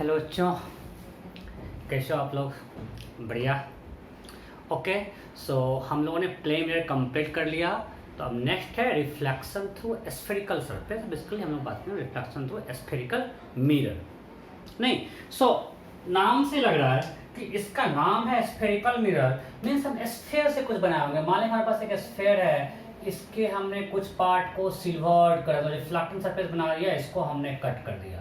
Hello बच्चों, कैसे हो आप लोग? बढ़िया। ओके, सो हम लोगों ने प्लेन मिरर कंप्लीट कर लिया। तो अब नेक्स्ट है reflection through spherical surface. Basically हम लोग बात करें रिफ्लेक्शन थ्रू स्फेरिकल मिरर। नहीं, नाम से लग रहा है कि इसका नाम है स्फेरिकल मिरर, मीन्स हम स्फेयर से कुछ बनाए होंगे। मान लें हमारे पास एक स्फेयर है, इसके हमने कुछ पार्ट को सिल्वर्ड कर दिया, रिफ्लेक्टिंग सरफेस बना दिया, इसको हमने कट कर दिया।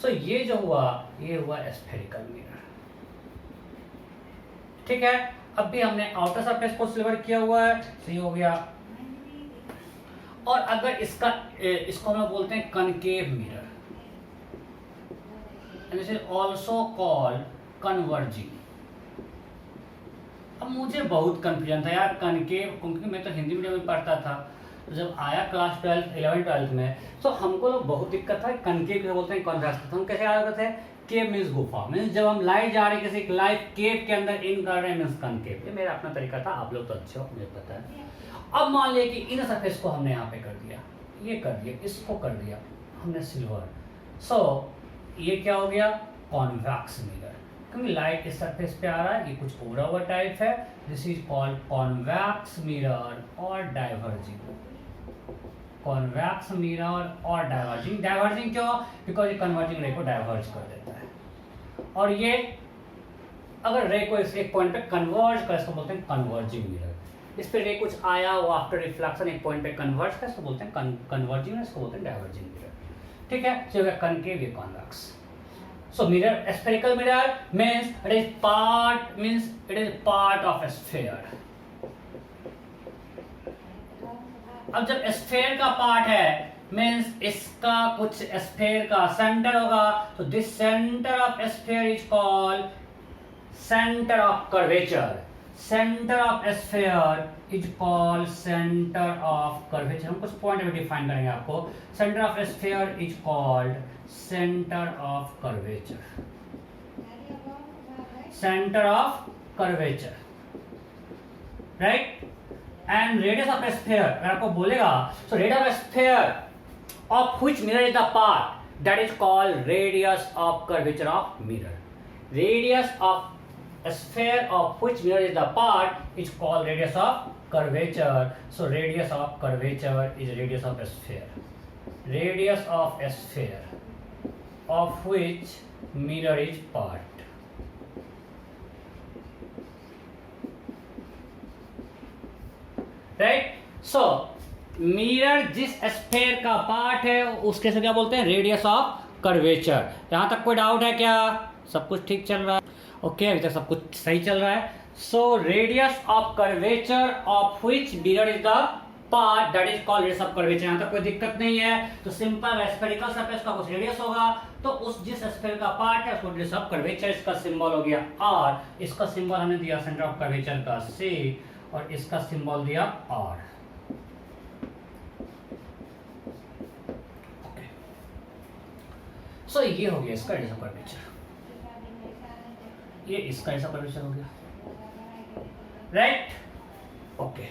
ये जो हुआ, ये हुआ स्फेरिकल मिरर। ठीक है, अब भी हमने आउटर सरफेस को सिल्वर किया हुआ है, तो ये हो गया। और अगर इसको हम लोग बोलते हैं concave mirror, this is also called converging. अब मुझे बहुत कंफ्यूजन था यार कनकेव, क्योंकि मैं तो हिंदी मीडियम में पढ़ता था। जब आया क्लास 12 11 12 में, तो हमको लोग बहुत दिक्कत था। कनकेव किसे बोलते हैं, कॉन्वेक्स। तो हम कैसे याद करते हैं? केव मीन्स गुफा, मीन्स जब हम लाइट जा रहे हैं किसी लाइट केव के अंदर इन कर रहे हैं, मीन्स कनकेव। ये मेरा अपना तरीका था, आप लोग तो अच्छे हो, मुझे पता है। अब मान लिया कि इन सरफेस को हमने यहाँ पे कर दिया, ये कर दिया, इसको कर दिया हमने सिल्वर। ये क्या हो गया? कॉन्वेक्स मिरर, क्योंकि लाइट इस सरफेस पे आ रहा है, ये कुछ ओवरा हुआ टाइप है। This is called convex mirror और डाइवर्जिंग। कॉन्वेक्स मिरर और डाइवर्जिंग। डाइवर्जिंग क्यों? बिकॉज ये कन्वर्जिंग रे को डाइवर्ज कर देता है। और ये अगर रे को एक पॉइंट पे कन्वर्ज कर, इसको बोलते हैं कन्वर्जिंग मिरर। इस पे रे कुछ आया, वो आफ्टर रिफ्लेक्शन एक पॉइंट पे कन्वर्ज कर, इसको बोलते हैं कन्वर्जिंग, इसको बोलते हैं डाइवर्जिंग मिरर। ठीक है, so कनकेव, ये convex. So mirror, spherical mirror means it is part of a sphere. अब जब स्फेयर का पार्ट है, मीन्स इसका कुछ स्फेयर का सेंटर होगा, तो this centre of sphere is called centre of curvature. Centre of sphere is called centre of curvature. हम कुछ पॉइंट में डिफाइन करेंगे आपको। Centre of sphere is called centre of curvature. Centre of curvature, right? And radius of sphere अगर आपको बोलेगा, so radius of sphere of which mirror is the part, that is called radius of curvature of mirror. Radius of sphere of which mirror is the part is called radius of curvature. So radius of curvature is radius of a sphere. Radius of a sphere of which mirror is part. Right? So mirror जिस sphere का part है उसके से क्या बोलते हैं? Radius of curvature. यहां तक कोई डाउट है क्या? सब कुछ ठीक चल रहा है? ओके, अभी तक सब कुछ सही चल रहा है। So radius of curvature of which mirror is the part, that is called radius of curvature. यहां तक कोई दिक्कत नहीं है। तो सिंपल स्फेरिकल सरफेस का कुछ रेडियस होगा, तो उस जिस स्फेयर का पार्ट है उसको रेडियस ऑफ कर्वेचर। इसका सिंबल हो गया आर, इसका सिंबल हमने दिया सेंटर ऑफ कर्वेचर का सी, और इसका सिंबल दिया आर। ओके, सो ये हो गया इसका रेडियस ऑफ कर्वेचर। ये इसका ऐसा कर्वेचर हो गया, राइट? ओके,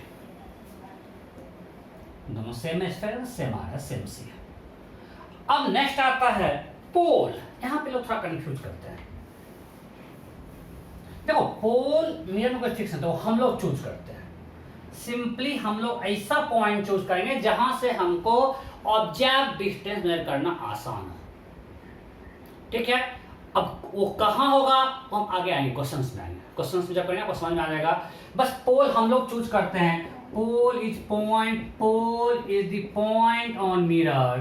दोनों सेम स्फेयर, सेम आ रहा है, सेम सी है। अब नेक्स्ट आता है पोल। यहां पे लोग थोड़ा कंफ्यूज करते हैं। देखो, पोल मिरर में कोई फिक्स नहीं, तो हम लोग चूज करते हैं। सिंपली हम लोग ऐसा पॉइंट चूज करेंगे जहां से हमको ऑब्जेक्ट डिस्टेंस मेजर करना आसान हो। ठीक है, अब वो कहां होगा हम आगे आएंगे, क्वेश्चंस में आएंगे। क्वेश्चंस में जब करेंगे आपको समझ में आ जाएगा। बस पोल हम लोग चूज करते हैं। Pole is the point on mirror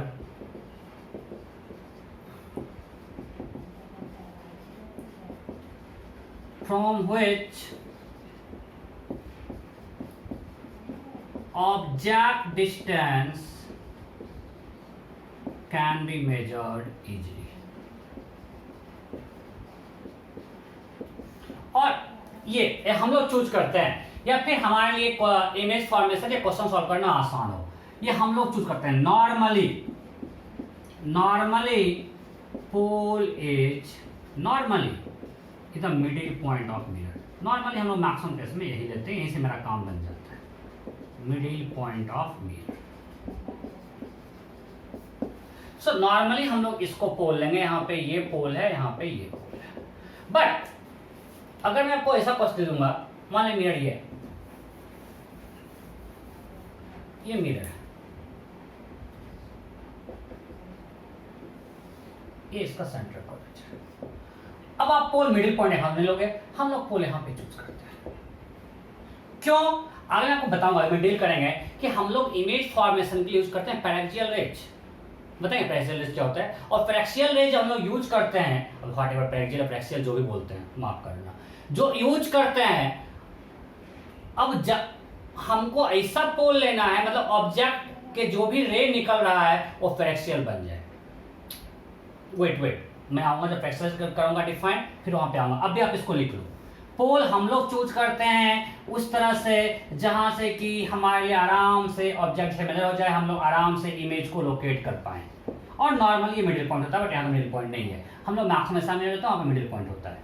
from which object distance can be measured easily. और ये हम लोग चूज करते हैं, या फिर हमारे लिए इमेज फॉर्मेशन या क्वेश्चन सॉल्व करना आसान हो, ये हम लोग चूज करते हैं। Normally pole is the middle point of mirror. Normally हम लोग मैक्सिमम केस में यही लेते हैं, यहीं से मेरा काम बन जाता है, middle point of mirror. So normally हम लोग इसको पोल लेंगे, यहाँ पे ये पोल है, यहाँ पे ये पोल है। बट अगर मैं आपको ऐसा क्वेश्चन दूंगा, मान लीजिए मिरर ये मिरर है, ये इसका सेंटर कर्वेचर है। अब आप पोल मिडिल पॉइंट यहाँ ले लोगे, हम लोग पोल यहाँ पे चूज करते हैं। क्यों? आगे मैं आपको बताऊंगा, मैं डील करेंगे कि हम लोग इमेज फॉर्मेशन के लिए यूज करते हैं पैरेक्सियल रेज। बताएंगे पैरेक्सियल रेज क्या होता है, और पैरेक्सियल रेज हम लोग यूज करते हैं, अब व्हाटएवर पैरेक्सियल पैरेक्सियल जो भी बोलते हैं, माफ करना, जो यूज करते हैं। अब हमको ऐसा पोल लेना है, मतलब ऑब्जेक्ट के जो भी रे निकल रहा है वो पैरेक्सियल बन जाए। वेट मैं आऊंगा जब पैरेक्सियल करूंगा डिफाइन, फिर वहां पे आऊंगा। अभी आप इसको लिख लो। पोल हम लोग चूज करते हैं उस तरह से जहां से कि हमारे लिए आराम से ऑब्जेक्ट से मिलर हो जाए, हम लोग आराम से इमेज को लोकेट कर पाए। और नॉर्मली ये मिडिल पॉइंट होता है, बट यहाँ मिडिल पॉइंट नहीं है, हम लोग मैक्सिमम सामने रहता है, वहाँ पे मिडिल पॉइंट होता है।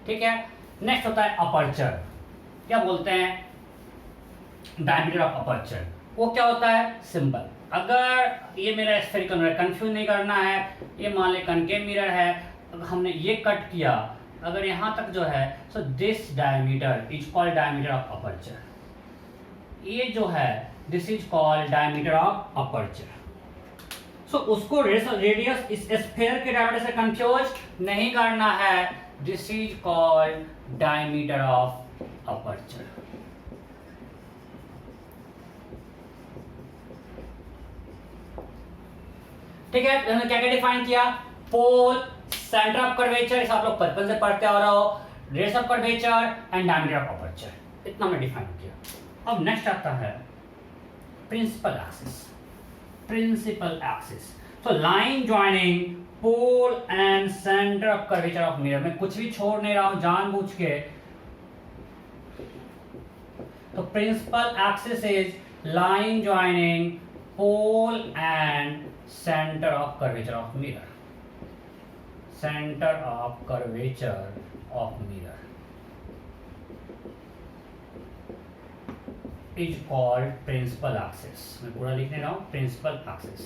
ठीक है, नेक्स्ट होता है अपर्चर। क्या बोलते हैं? Diameter of aperture. वो क्या होता है? सिंपल। अगर ये मेरा स्फेरिकल मिरर, कंफ्यूज नहीं करना है, ये मान ले कनकेव मिरर है, अगर हमने ये कट किया, अगर यहां तक जो है, so this diameter is called diameter of aperture. ये जो है this is called diameter of aperture. So उसको रेडियस इस स्फीयर के डायमीटर से कंफ्यूज नहीं करना है, this is called diameter of aperture. ठीक है, हमने क्या क्या डिफाइन किया? पोल, सेंटर ऑफ कर्वेचर, इसे आप लोग बचपन से पढ़ते आ रहे हो, radius of curvature and diameter of aperture, इतना हमने डिफाइन किया। अब नेक्स्ट आता है principal axis. Principal axis, so line joining pole and centre of curvature of mirror. मैं कुछ भी छोड़ नहीं रहा हूं जानबूझ के। तो principal axis is line joining pole and center of curvature of mirror. Center of curvature of mirror is called principal axis. मैं पूरा लिखने रहा हूँ, principal axis।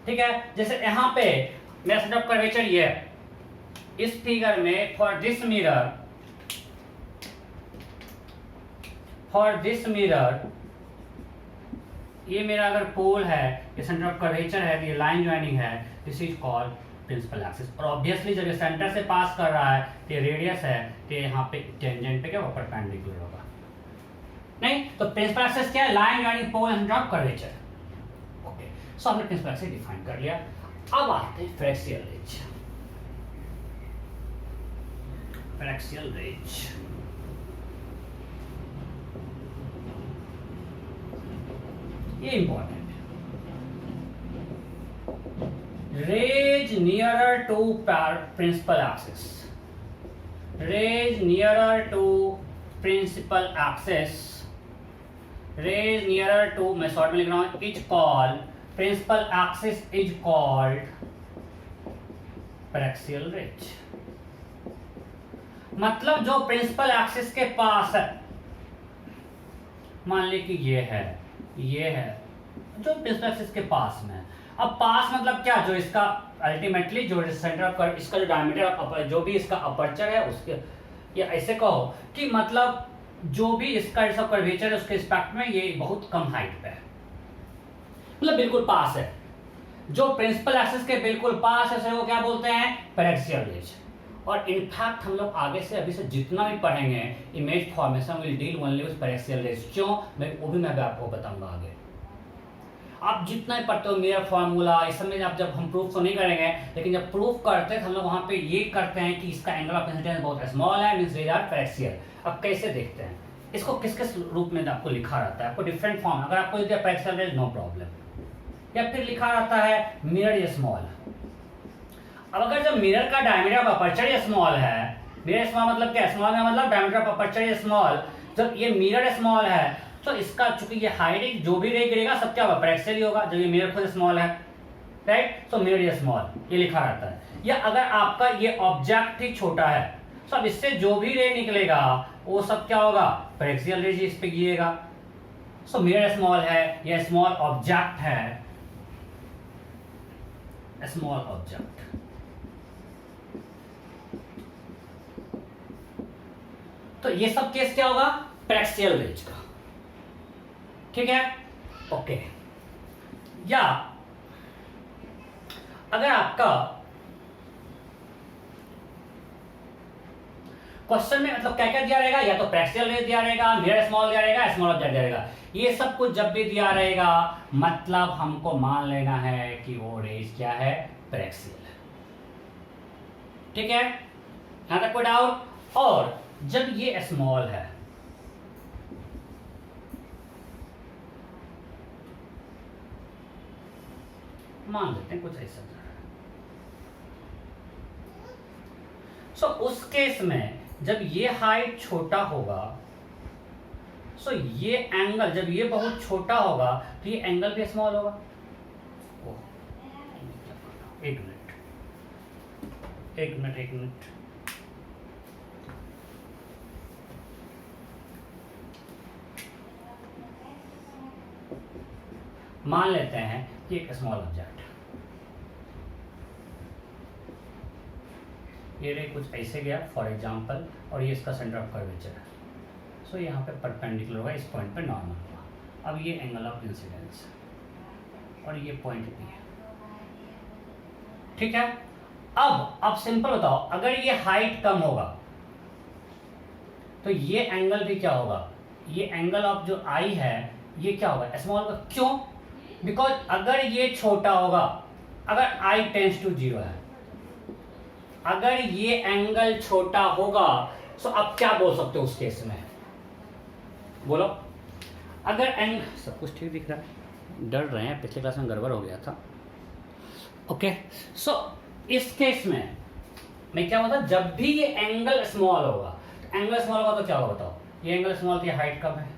ठीक है, जैसे यहाँ पे मेरा सेंटर ऑफ कर्वेचर ये है, इस फिगर में फॉर दिस मिरर ये मेरा अगर पोल है, ये सेंटर ऑफ कर्वेचर है, ये लाइन जॉइनिंग है, this is called principal axis. और ऑब्वियसली जब ये सेंटर से पास कर रहा है तो ये रेडियस है, तो यहाँ पे टेंजेंट पे क्या होगा? परपेंडिकुलर होगा। नहीं तो प्रिंसिपल एक्सिस क्या है? Line joining pole and centre of curvature. Okay, so हमने प्रिंसिपल एक्सिस डिफाइन कर लिया। अब आते हैं फ्रैक्सियल रेज। फ्रैक्सियल रेज ये इंपॉर्टेंट है। Rays nearer to principal axis. Rays nearer to principal axis. Rays nearer to, मैं शॉर्ट में लिख रहा हूं, is called principal axis is called paraxial rays. मतलब जो प्रिंसिपल एक्सिस के पास है, मान ली कि ये है, ये है जो प्रिंसिपल एक्सिस के पास में है। अब पास मतलब क्या? जो इसका अल्टीमेटली जो सेंटर ऑफ इसका जो डायमीटर ऑफ जो भी इसका अपर्चर है उसके, या ऐसे कहो कि मतलब जो भी इसका कर्वेचर है उसके रिस्पेक्ट में ये बहुत कम हाइट पे है, मतलब बिल्कुल पास है। जो प्रिंसिपल एक्सिस के बिल्कुल पास है वो क्या बोलते हैं? Paraxial rays. और इनफैक्ट हम लोग आगे से अभी से जितना भी पढ़ेंगे image formation will deal only with paraxial rays. क्यों? वो भी मैं आपको बताऊंगा आगे। आप जितना ही पढ़ते हो मिरर फार्मूला इस सब में, आप जब हम प्रूफ तो नहीं करेंगे, लेकिन जब प्रूफ करते हैं हम लोग वहां पे ये करते हैं कि इसका एंगल ऑफ इंसिडेंस बहुत स्मॉल है, मींस रेज आर पैरेक्सियल। अब कैसे देखते हैं इसको? किस किस रूप में आपको लिखा रहता है? आपको डिफरेंट फॉर्म, अगर आपको दिया पैरेक्सियल रेज नो प्रॉब्लम, या फिर लिखा रहता है मिरर स्मॉल। अब अगर जब मिरर का डायमीटर ऑफ अपर्चर स्मॉल है, मिरर स्मॉल मतलब क्या? स्मॉल का मतलब डायमीटर ऑफ अपर्चर स्मॉल। जब ये मिरर स्मॉल है तो इसका चूंकि ये हाइट जो भी रे गिरेगा सब क्या होगा? पैरेक्सियल ही होगा, जब ये मिरर खुद स्मॉल है, राइट? तो मिरर स्मॉल ये लिखा रहता है। या अगर आपका ये ऑब्जेक्ट ही छोटा है, तो अब इससे जो भी रे निकलेगा वो सब क्या होगा? पैरेक्सियल रेज इस पे गिरेगा। सो मिरर स्मॉल है, ये स्मॉल ऑब्जेक्ट है, स्मॉल ऑब्जेक्ट। तो ये सब केस क्या होगा, पैरेक्सियल रेज का, ठीक है, ओके। या अगर आपका क्वेश्चन में मतलब क्या क्या दिया रहेगा, या तो पैरेक्सियल रेज दिया रहेगा, मिरर स्मॉल दिया रहेगा, स्मॉल ऑब्जेक्ट दिया रहेगा, ये सब कुछ जब भी दिया रहेगा मतलब हमको मान लेना है कि वो रेज क्या है, पैरेक्सियल है, ठीक है, यहां तक कोई डाउट। और जब ये स्मॉल है मान लेते हैं कुछ ऐसा, सो उस केस में जब ये हाइट छोटा होगा, सो ये एंगल जब ये बहुत छोटा होगा तो ये एंगल भी स्मॉल होगा। एक मिनट मान लेते हैं कि एक स्मॉल ऑब्जेक्ट ये रे कुछ ऐसे गया फॉर एग्जांपल, और ये इसका सेंटर ऑफ कर्वेचर है, सो यहाँ पे परपेंडिकुलर होगा, इस पॉइंट पे नॉर्मल होगा। अब ये एंगल ऑफ इंसिडेंस और ये पॉइंट भी है, ठीक है। अब सिंपल बताओ, अगर ये हाइट कम होगा तो ये एंगल भी क्या होगा, ये एंगल ऑफ जो आई है ये क्या होगा, स्मॉल होगा। क्यों? बिकॉज अगर ये छोटा होगा, अगर आई टेंस टू 0 है, अगर ये एंगल छोटा होगा, सो अब क्या बोल सकते हो उस केस में, बोलो। अगर एंगल सब कुछ ठीक दिख रहा है, डर रहे हैं, पिछले क्लास में गड़बड़ हो गया था, ओके। सो इस केस में मैं क्या बता, जब भी ये एंगल स्मॉल होगा, एंगल स्मॉल होगा तो क्या होगा बताओ, ये एंगल स्मॉल थी, हाइट कम है,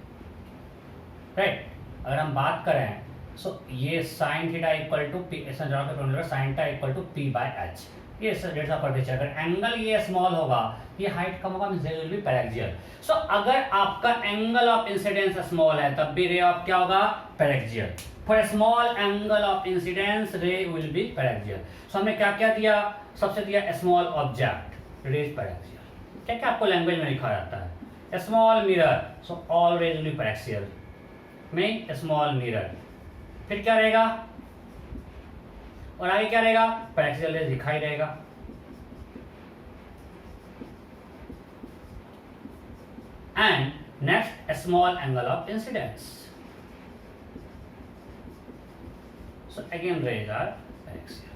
राइट। अगर हम बात करें सो ये sine theta equal to P, sine theta equal to P by H, ये डेल्टा कर्वेचर। अगर एंगल ये स्मॉल होगा, ये हाइट कम होगा, means there will be paraxial. So अगर आपका एंगल ऑफ इंसिडेंस स्मॉल है तब भी रे ऑफ क्या होगा, paraxial. For small angle of incidence ray will be paraxial. So हमने क्या क्या दिया, सबसे दिया स्मॉल ऑब्जेक्ट, रेज पैरेक्सियल। क्या क्या आपको लैंग्वेज में लिखा जाता है, small mirror, so all rays will be paraxial में स्मॉल मिरर। फिर क्या रहेगा, और आगे क्या रहेगा, पैरेक्सियल रेज दिखाई रहेगा। And next small angle of incidence, so again rays are paraxial.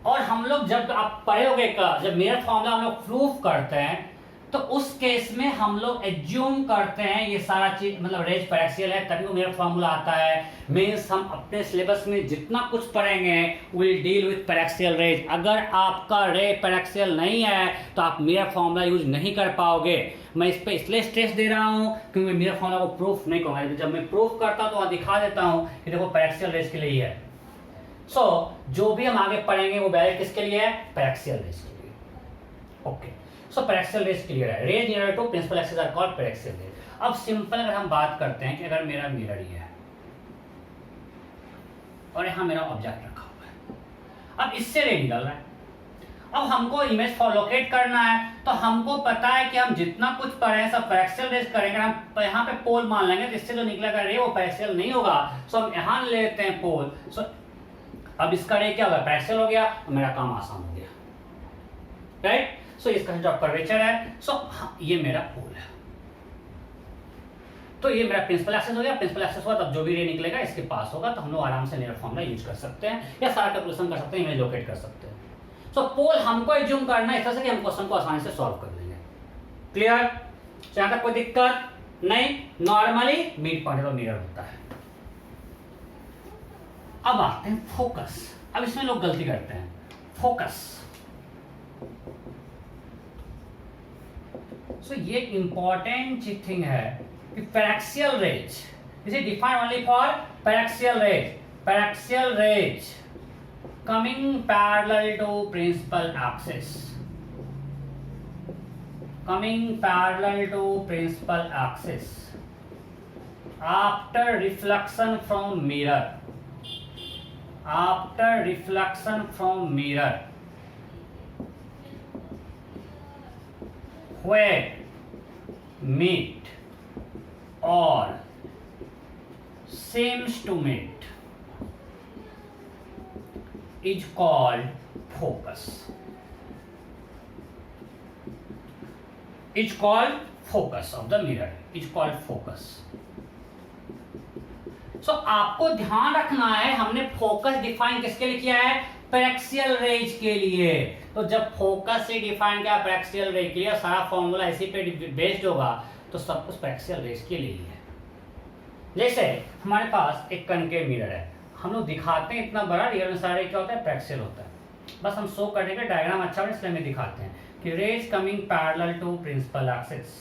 और हम लोग जब आप पढ़े होंगे जब मिरर फॉर्मूला हम लोग प्रूफ करते हैं तो उस केस में हम लोग एज्यूम करते हैं ये सारा चीज मतलब रेज पैरेक्सियल है, तभी वो मिरर फॉर्मूला आता है। मींस हम अपने सिलेबस में जितना कुछ पढ़ेंगे will deal with paraxial rays. अगर आपका रे पैरेक्सियल नहीं है तो आप मिरर फॉर्मूला यूज नहीं कर पाओगे। मैं इस पे इसलिए स्ट्रेस दे रहा हूँ क्योंकि मैं मिरर फॉर्मूला को प्रूफ नहीं करूंगा, जब मैं प्रूफ करता हूँ तो दिखा देता हूँ कि देखो पैरेक्सियल रेज के लिए ही है। सो जो भी हम आगे पढ़ेंगे वो वैलिड किसके लिए है, पैरेक्सियल रेज के लिए, okay. So paraxial rays clear है, rays near to principal axis are called paraxial rays. अब सिंपल अगर हम बात करते हैं कि अगर मेरा मिरर ही है और यहाँ मेरा ऑब्जेक्ट रखा हुआ है, अब इससे रे निकल रहा है, अब हमको इमेज फॉर लोकेट करना है तो हमको पता है कि हम जितना कुछ पढ़े सब पैरेक्सियल रेज करेंगे। हम यहाँ पे पोल मान लेंगे तो इससे जो निकलेगा रे वो पैरेक्सियल नहीं होगा, सो हम यहाँ लेते हैं पोल। सो अब इसका रे क्या होगा, पैरेक्सियल हो गया, तो मेरा काम आसान हो गया, राइट। सो इसका जो कर्वेचर है, सो ये मेरा पोल है, तो ये मेरा प्रिंसिपल एक्सिस हो गया। प्रिंसिपल एक्सिस हुआ तब जो भी रे निकलेगा इसके पास होगा, तो हम लोग आराम से मिरर फॉर्मूला यूज कर सकते हैं या सारा कैलकुलेशन कर सकते हैं, इमेज लोकेट कर सकते हैं। सो पोल हमको एज्यूम करना है इस तरह से कि हम क्वेश्चन को आसानी से सॉल्व कर लेंगे। क्लियर? यहां तक कोई दिक्कत नहीं। नॉर्मली मिड पॉइंट पर मिरर होता है। अब आते हैं फोकस। अब इसमें लोग गलती करते हैं, फोकस। सो ये इंपॉर्टेंट थिंग है कि paraxial rays is defined only for paraxial rays. Paraxial rays coming parallel to principal axis, coming parallel to principal axis after reflection from mirror, after reflection from mirror where meet or seems to meet is called focus. Is called focus of the mirror. Is called focus. So आपको ध्यान रखना है, हमने focus define किसके लिए किया है? Paraxial rays के लिए। तो जब फोकस से डिफाइन किया पैरेक्सियल रेज के लिए, सारा फॉर्मूला इसी पे बेस्ड होगा, तो सब कुछ पैरेक्सियल रेज के लिए ही है। जैसे हमारे पास एक कनकेव मिरर है, हम लोग दिखाते हैं इतना बड़ा, रियल में सारा क्या होता है? पैरेक्सियल होता है। बस हम शो करने का डायग्राम अच्छा है इसलिए हमें दिखाते हैं कि rays coming parallel to principal axis,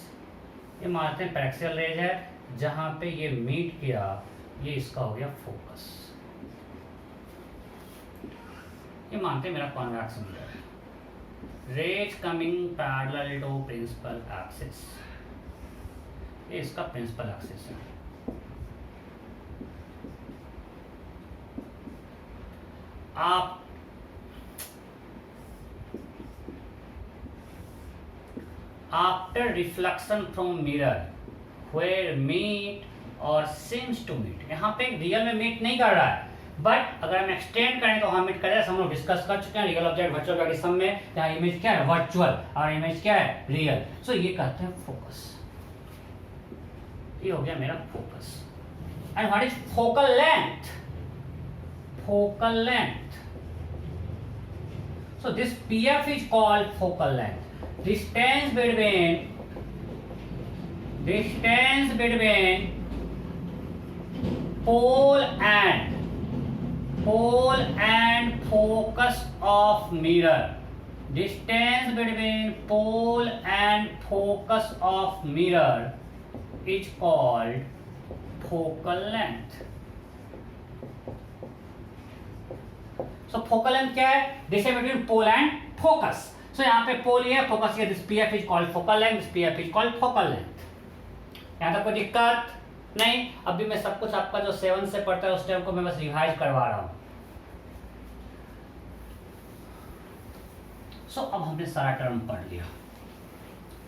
ये मानते हैं पैरेक्सियल रेज है, जहां पे ये मीट किया, ये इसका हो गया फोकस। ये मानते हैं मेरा कॉन्वेक्स मिरर है, rays coming parallel to principal axis, ये इसका प्रिंसिपल एक्सिस है। आप after reflection from mirror where meet और सेम्स टू मीट, यहाँ पे रियल में मीट नहीं कर रहा है, बट अगर हम एक्सटेंड करें तो हम मीट करें। हम लोग डिस्कस कर चुके हैं रियल ऑब्जेक्ट वर्चुअल ऑब्जेक्ट सम में, यहाँ इमेज क्या है? वर्चुअल, और इमेज क्या है? रियल। सो ये कहते हैं फोकस। ये हो गया मेरा focus. And what is focal length? Focal length. So this PF is called focal length. Distance between pole and focus of mirror. Distance between pole and focus of mirror is called focal length. So focal length क्या है? Distance between pole and focus. So यहाँ पे pole ये है, focus ये, this PF is called focal length, this PF is called focal length. यहाँ तक कोई दिक्कत नहीं? अभी मैं सब कुछ आपका जो 7 से पढ़ता है उस टाइम को मैं बस रिवाइज करवा रहा हूँ। So अब हमने सारा टर्म पढ़ लिया,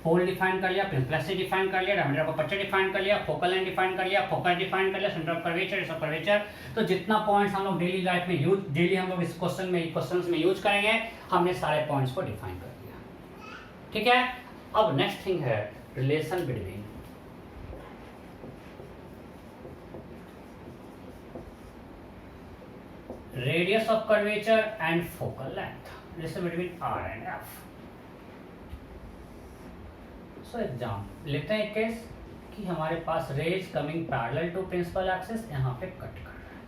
पोल डिफाइन कर लिया, प्रिंसिपल डिफाइन कर लिया, डायमीटर ऑफ अपर्चर डिफाइन कर लिया, फोकल लेंथ डिफाइन कर लिया, फोकस डिफाइन कर लिया, सेंटर ऑफ कर्वेचर, इस कर्वेचर। तो जितना पॉइंट्स हम लोग डेली लाइफ में यूज, डेली हम लोग इस क्वेश्चंस में यूज करेंगे, हमने सारे पॉइंट्स को डिफाइन कर लिया। ठीक है, अब नेक्स्ट थिंग है relation between radius of curvature and focal length, relation between R and F. So exam लेते हैं एक केस कि हमारे पास rays coming parallel to principal axis यहाँ पे कट कर रहा है,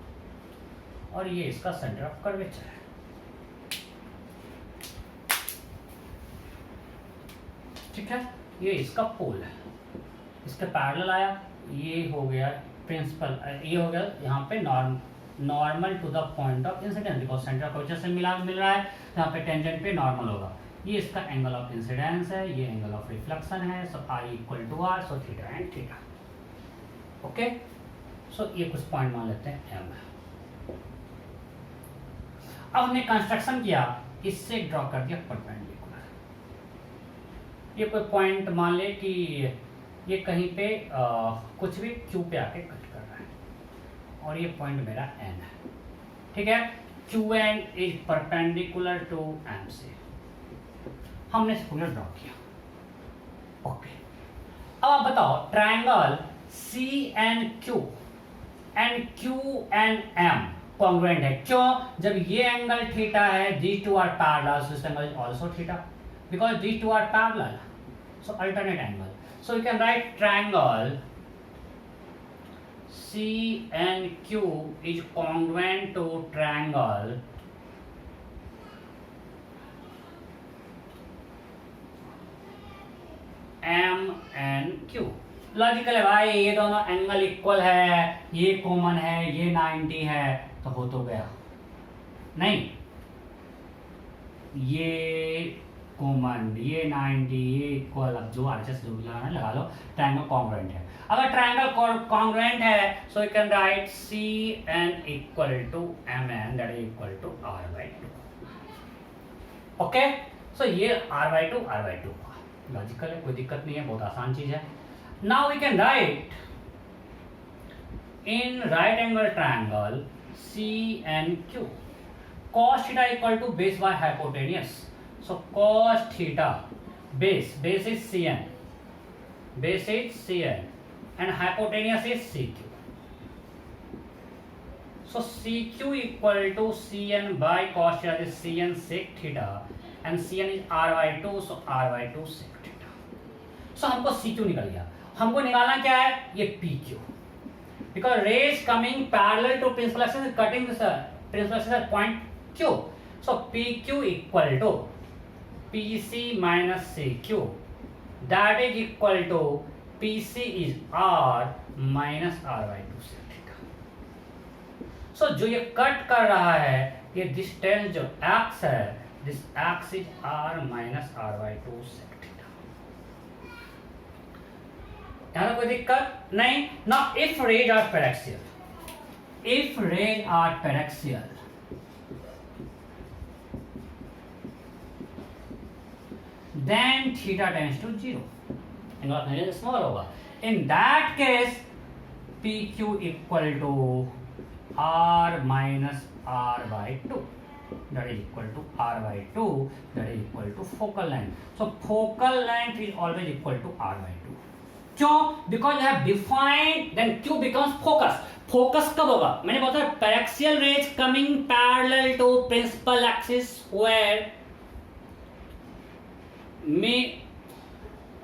और ये इसका सेंटर ऑफ कर्वेचर है। ठीक है, ये इसका पोल है, इसके पैरेलल आया, ये हो गया प्रिंसिपल, ये हो गया यहाँ पे normal to the point of incidence, because centre of curvature से मिल रहा है, यहाँ पे टेंजेंट पे नॉर्मल होगा। ये इसका एंगल ऑफ इंसिडेंस है, ये एंगल ऑफ रिफ्लेक्शन है। So I equal to R, so theta and theta. Okay, so ये कुछ पॉइंट मान लेते हैं एम। अब हमने कंस्ट्रक्शन किया, इससे ड्रॉ कर दिया परपेंडिकुलर। ये कोई पॉइंट मान ले कि ये कहीं पे कुछ भी क्यू पे आके कट कर रहा है, और ये पॉइंट मेरा एन है। ठीक है, Q N is perpendicular to M से हमने स्पूलर ड्रॉ किया। ओके, अब आप बताओ triangle C and Q and M congruent है। क्यों? जब ये एंगल थीटा है, these two are parallel, so this angle is also theta, because these two are parallel, so alternate angle. So you can write triangle C and Q is congruent to triangle M and Q। Logical है भाई, ये दोनों angle equal है, ये common है, ये 90 है, तो हो तो गया नहीं। ये कॉमन, ये 90 ये इक्वल, अब जो RHS जो भी लगाना है लगा लो, ट्रायंगल कॉन्ग्रुएंट है। अगर ट्रायंगल कॉन्ग्रुएंट है so you can write CN equal to MN that is equal to R/2। Okay, so ये R/2 R/2 लॉजिकल है, कोई दिक्कत नहीं है, बहुत आसान चीज है। Now we can write in right angle triangle CNQ cos theta equal to base by hypotenuse. So cos theta base is CN, and hypotenuse is CQ. So CQ equal to CN by cos theta is CN sec theta and CN is R/2, so R/2 sec theta. So हमको CQ निकल गया, हमको निकालना क्या है, ये PQ, because rays coming parallel to principal axis is cutting this principal axis at point Q. So PQ equal to PC minus CQ, that is equal to PC is R minus R/2 sec theta. So जो ये cut कर रहा है, ये distance जो x है, this x is R minus R/2 sec theta. यहाँ कोई दिक्कत नहीं। Now if rays are paraxial, then theta tends to 0, angle of incidence small होगा। In that case PQ equal to R minus R/2, that is equal to R/2, that is equal to focal length. So focal length is always equal to R/2. क्यों? Because you have defined, then Q becomes focus. Focus कब होगा? मैंने बोला था paraxial rays coming parallel to principal axis where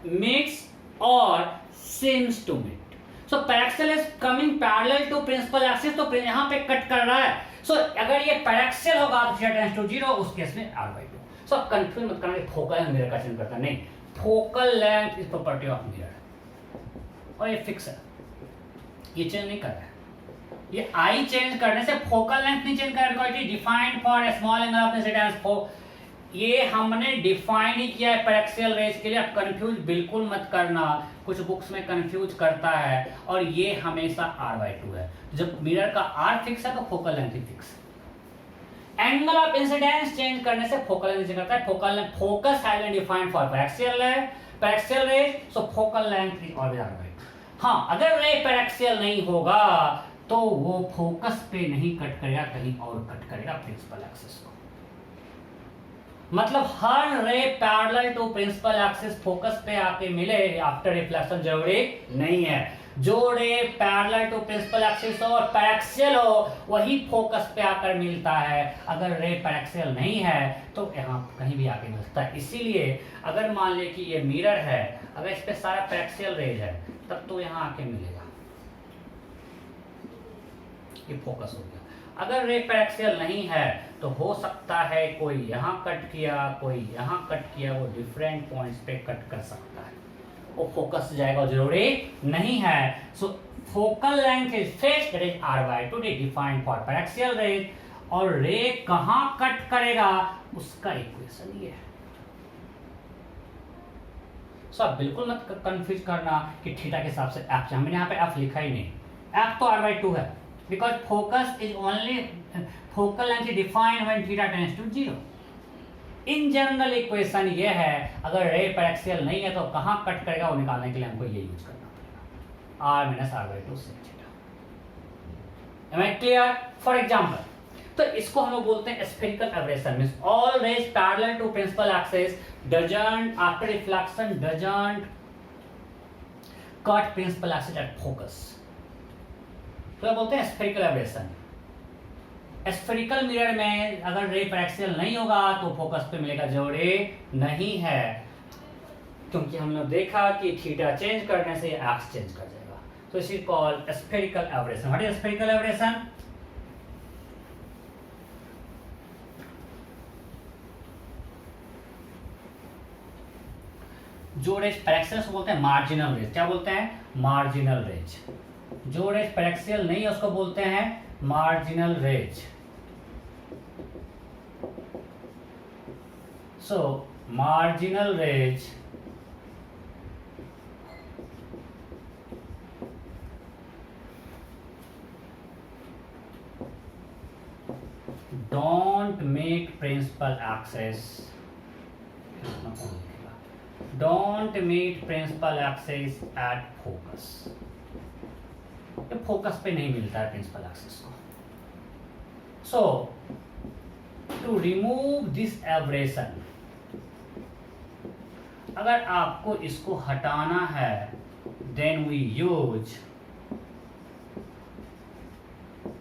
meets or seems to meet. So paraxial is coming parallel to principal axis, तो यहाँ पे cut कर रहा है। So अगर ये paraxial होगा तो theta tends to 0, उस केस में R/2. So कंफ्यूज मत करना कि फोकल है मिरर का चेंज करता नहीं, focal length is property of mirror और ये फिक्स है, ये चेंज नहीं कर रहा है। ये आई चेंज करने से फोकल लेंथ नहीं चेंज कर रहा है, defined for a small angle of incidence. ये हमने डिफाइन ही किया है पैरेक्सियल रेज के लिए, आप कंफ्यूज बिल्कुल मत करना, कुछ बुक्स में कंफ्यूज करता है, और ये हमेशा R/2 है। जब मिरर का R फिक्स है तो फोकल लेंथ भी फिक्स है। एंगल ऑफ इंसिडेंस चेंज करने से फोकल लेंथ चेंज करता है। Focus has been defined for paraxial rays, so focal length is always R/2। हाँ, अगर रे पैरेक्सियल नहीं होगा तो वो फोकस पे नहीं कट करेगा, कहीं और कट करेगा प्रिंसिपल एक्सिस को। मतलब हर ray parallel to principal axis focus पे आके मिले आफ्टर रिफ्लेक्शन जरूरी नहीं है। जो रे पैरेलल टू प्रिंसिपल एक्सिस हो और पैरेक्सियल हो वही फोकस पे आकर मिलता है। अगर रे पैरेक्सियल नहीं है तो यहाँ कहीं भी आके मिलता है। इसीलिए अगर मान ले कि ये मिरर है, अगर इस पे सारा पैरेक्सियल रेज है तब तो यहाँ आके मिलेगा, ये फोकस हो गया। अगर रे पैरेक्सियल नहीं है तो हो सकता है कोई यहाँ कट किया, कोई यहाँ कट किया, वो डिफरेंट पॉइंट्स पे कट कर सकता है, वो फोकस जाएगा, जरूरी नहीं है। So focal length is fixed, that is R/2 defined for paraxial rays, और रे कहाँ कट करेगा उसका इक्वेशन ये है। सो आप बिल्कुल मत कंफ्यूज करना कि थीटा के हिसाब से एफ, हमने यहाँ पे एफ लिखा ही नहीं, एफ तो R/2 है, because focus is only focal length is defined when theta tends to 0. In general equation ये है, अगर रे पैरेक्सियल नहीं है तो कहाँ कट करेगा वो निकालने के लिए हमको ये यूज करना पड़ेगा, R minus R/2 sec theta. Am I clear? For example, तो इसको हम लोग बोलते हैं spherical aberration, means all rays parallel to principal axis doesn't after reflection doesn't cut principal axis at focus. तो बोलते हैं स्फेरिकल एब्रेशन। स्फेरिकल मिरर में अगर रे पैरेक्सियल नहीं होगा तो फोकस पे मिलेगा, जरूरी नहीं है, क्योंकि हमने देखा कि थीटा चेंज करने से एक्स चेंज कर जाएगा। तो इसी called spherical aberration. What is spherical aberration? जो रेज पैरेक्सियल बोलते हैं मार्जिनल रेज। क्या बोलते हैं? Marginal rays. जो रेज पैरेक्सियल नहीं है उसको बोलते हैं marginal rays. So marginal rays don't meet principal axis, don't meet principal axis at focus, ये फोकस पे नहीं मिलता है प्रिंसिपल एक्सिस को. So to remove this aberration, अगर आपको इसको हटाना है then we use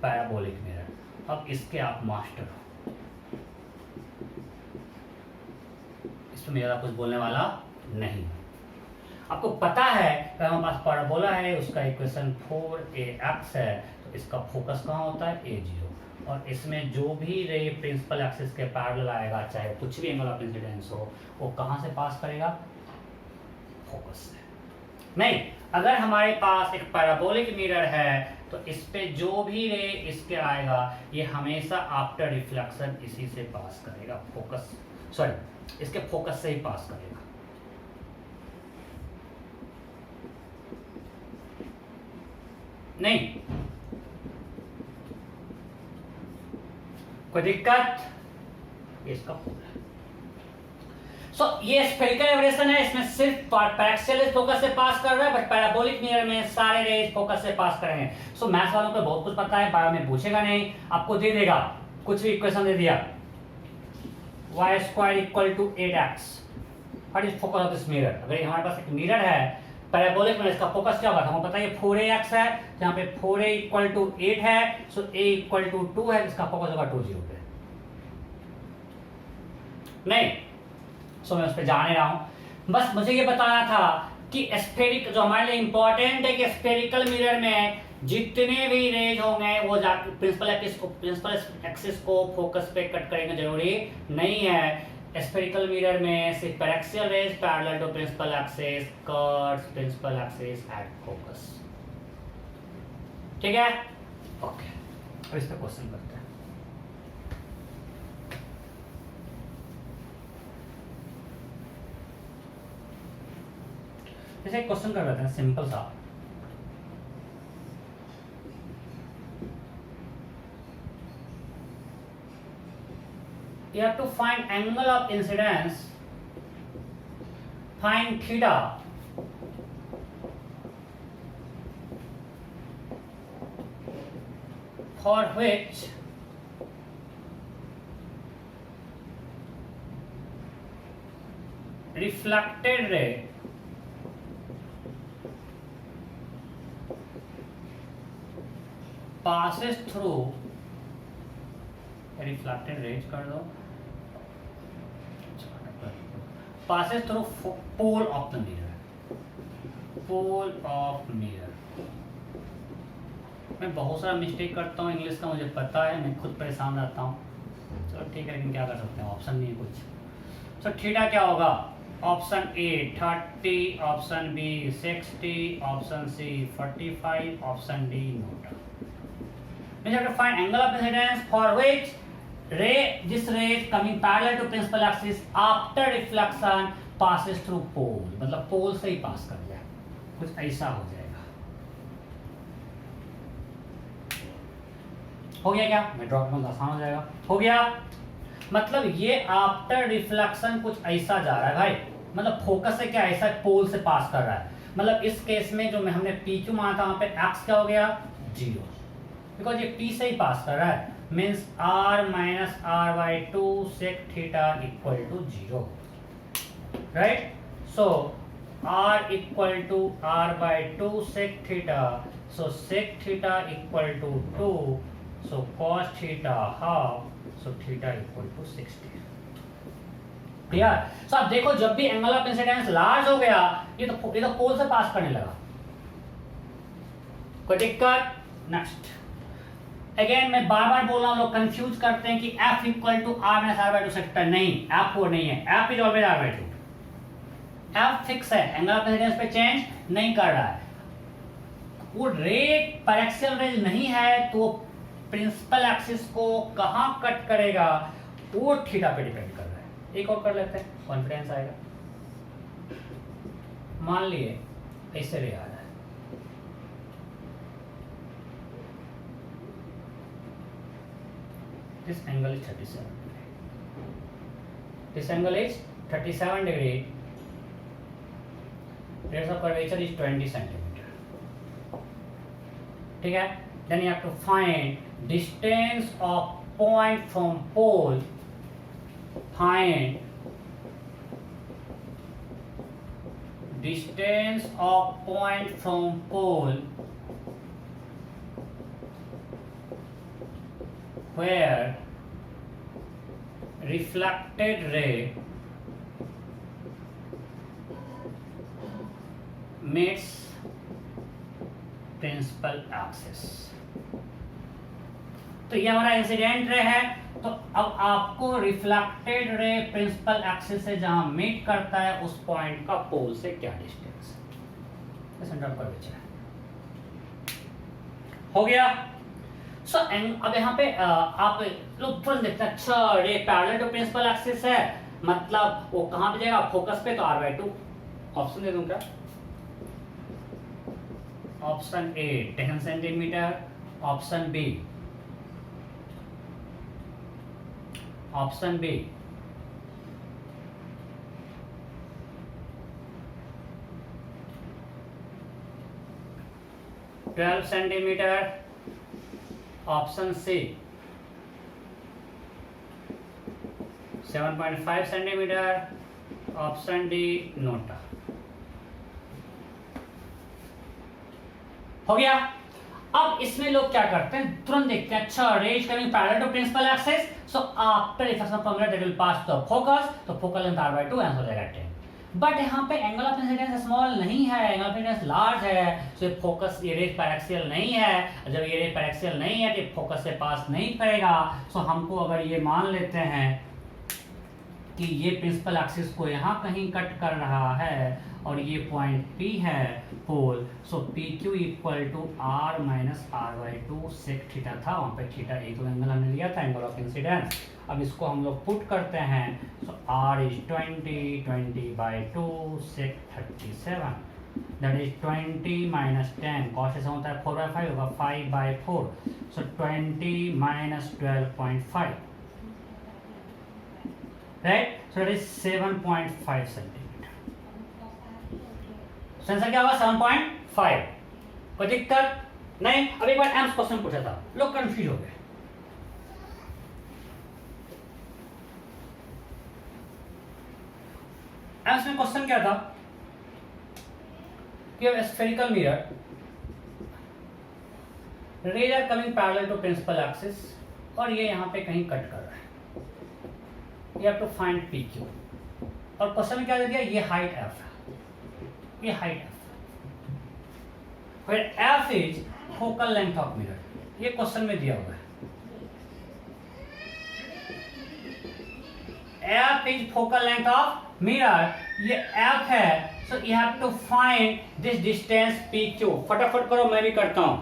parabolic mirror. अब इसके आप मास्टर हो, इसमें मेरा कुछ बोलने वाला नहीं. आपको पता है कि हमारे पास पैराबोला है, उसका इक्वेशन 4ax है, तो इसका फोकस कहाँ होता है a0, और इसमें जो भी रे प्रिंसिपल एक्सिस के पैरेलल आएगा, चाहे कुछ भी एंगल ऑफ इंसिडेंस हो, वो कहाँ से पास करेगा, फोकस से. नहीं, अगर हमारे पास एक पैराबोलिक मिरर है तो इस पे जो भी रे इसके आएगा ये हमेशा आफ्टर रिफ्लेक्शन इसी से पास करेगा, फोकस सॉरी इसके फोकस से ही पास करेगा. नहीं कोई दिक्कत, इसका पोल है. सो ये स्फेरिकल एब्रेशन है, इसमें सिर्फ पैरेक्सियल रेज फोकस से पास कर रहा है, बट पैराबोलिक मिरर में सारे रेज फोकस से पास करेंगे. सो मैथ्स वालों को बहुत कुछ पता है, बायो में पूछेगा नहीं, आपको दे देगा कुछ भी इक्वेशन दे दिया, y square equal to 8x, what is focus of this mirror. अगर हमारे पास एक मिरर है पैराबोलिक मिरर, इसका फोकस क्या होगा, हमको पता है 4ax है, जहां पे 4a इक्वल टू 8 है, सो a इक्वल टू 2 है, इसका फोकस होगा 2 0 पे. नहीं सो मैं उस पर जाने रहा हूं, बस मुझे ये बताना था कि स्फेरिक जो हमारे लिए इंपॉर्टेंट है कि स्फेरिकल मिरर में जितने भी रेज होंगे वो प्रिंसिपल एक्सिस को फोकस पे कट करेंगे, जरूरी नहीं है. स्फेरिकल मिरर में सिर्फ paraxial rays parallel to principal axis cuts principal axis at focus. ठीक है, ओके. अब इस पे क्वेश्चन करते हैं. जैसे एक क्वेश्चन कर रहे थे सिंपल सा, you have to find angle of incidence, find theta for which reflected ray passes through, reflected rays कर दो, passes through pole of the mirror, pole of mirror. मैं बहुत सारा मिस्टेक करता हूँ इंग्लिश का, मुझे पता है, मैं खुद परेशान रहता हूँ. चलो ठीक है, लेकिन क्या कर सकते हैं, ऑप्शन नहीं है कुछ. सो थीटा क्या होगा, option A 30, option B 60, option C 45, option D note. We have to find angle of incidence for which this ray is coming parallel to principal axis after reflection passes through pole, मतलब पोल से ही पास कर जाए, कुछ ऐसा हो जाएगा. हो गया क्या, मैं ड्रॉप में आसान हो जाएगा. हो गया, मतलब ये आफ्टर रिफ्लेक्शन कुछ ऐसा जा रहा है भाई, मतलब फोकस से क्या ऐसा पोल से पास कर रहा है. मतलब इस केस में जो हमने PQ माना था वहां पे x क्या हो गया 0, बिकॉज ये P से ही पास कर रहा है, means r minus r by 2 sec theta equal to 0, right. So r equal to r by 2 sec theta, so sec theta equal to 2, so cos theta half, so theta equal to 60. Clear. So अब देखो जब भी angle of incidence large हो गया, ये तो पोल से पास करने लगा, कोई दिक्कत. नेक्स्ट, अगेन मैं बार बार बोल रहा हूं, लोग कंफ्यूज करते हैं कि F equal to R minus R by 2 sec theta. नहीं, F वो नहीं है, F is always R by 2. F fix है, एंगल ऑफ इंसिडेंस पे चेंज नहीं कर रहा है. वो रे पैरेक्सियल रेज नहीं है तो प्रिंसिपल एक्सिस को कहां कट करेगा वो थीटा पे डिपेंड कर रहा है. एक और कर लेते हैं, कॉन्फिडेंस आएगा। मान लिए ऐसे रे आ रहा है, this angle is 37 degree, this angle is 37 degree, radius of curvature is 20 centimetre, ठीक है। Then you have to find distance of point from pole, find distance of point from pole where reflected ray meets principal axis। तो ये हमारा incident ray है। तो अब आपको reflected ray principal axis से जहां मीट करता है उस पॉइंट का पोल से क्या डिस्टेंस है, सेंटर ऑफ कर्वेचर हो गया। सो अब यहाँ पे आप लोग तुरंत देखते हैं, अच्छा रे पैरेलल टू प्रिंसिपल एक्सिस है, मतलब वो कहां पे जाएगा, फोकस पे, तो r/2 ऑप्शन दे दूं क्या? Option A 10 centimetre, option B 12 centimetre, option C 7.5 centimetre, option D NOTA. हो गया। अब इसमें लोग क्या करते हैं, तुरंत देखते हैं, अच्छा ray is coming parallel to principal axis, so after reflection from mirror that will pass the focus, तो फोकल लेंथ r/2 आंसर हो जाएगा 10। बट यहाँ पे एंगल ऑफ इंसिडेंस स्मॉल नहीं है, एंगल ऑफ इंसिडेंस लार्ज है, सो फोकस ये रे पैरेक्सियल नहीं है, जब ये रे पैरेक्सियल नहीं है तो फोकस से पास नहीं करेगा। सो हमको अगर ये मान लेते हैं कि ये प्रिंसिपल एक्सिस को यहाँ कहीं कट कर रहा है और ये पॉइंट P है pole, so PQ equal to R minus r/2 sec theta था, वहाँ पे थीटा एक एंगल हमने लिया था, एंगल ऑफ इंसिडेंस। अब इसको हम लोग पुट करते हैं, so R is 20/2 sec 37, that is 20 minus 10, cos ऐसा होता है 4/5 होगा, 5/4, so 20 minus 12.5, right, so that is 7.5 centimetre. Answer क्या होगा 7.5। कोई दिक्कत नहीं। अब एक बार एम्स क्वेश्चन पूछा था, लोग कंफ्यूज हो गए। एम्स में क्वेश्चन क्या था कि spherical mirror, rays are coming parallel to principal axis और ये यहां पे कहीं कट कर रहा है, you have to find PQ। और क्वेश्चन में क्या दे दिया, ये हाइट f है, ये height f, where f is focal length of mirror, ये क्वेश्चन में दिया हुआ है। f is focal length of mirror, ये f है, so you have to find this distance PQ। फटाफट करो, मैं भी करता हूं।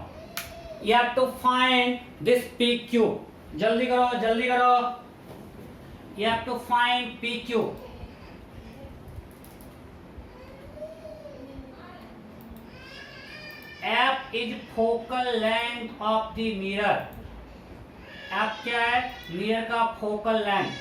you have to find this PQ, जल्दी करो जल्दी करो। you have to find PQ। F is focal length of the mirror। F क्या है, मिरर का फोकल लेंथ।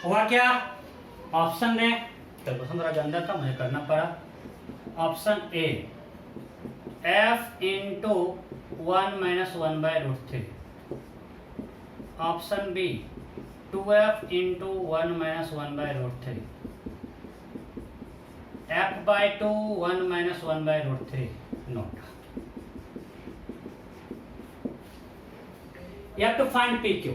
हुआ क्या, ऑप्शन में क्वेश्चन थोड़ा गंदा था, मुझे करना पड़ा। Option A f into 1 minus 1/√3, option B 2f into 1 minus 1/√3, f/2 1 minus 1/√3 note. You have to find PQ।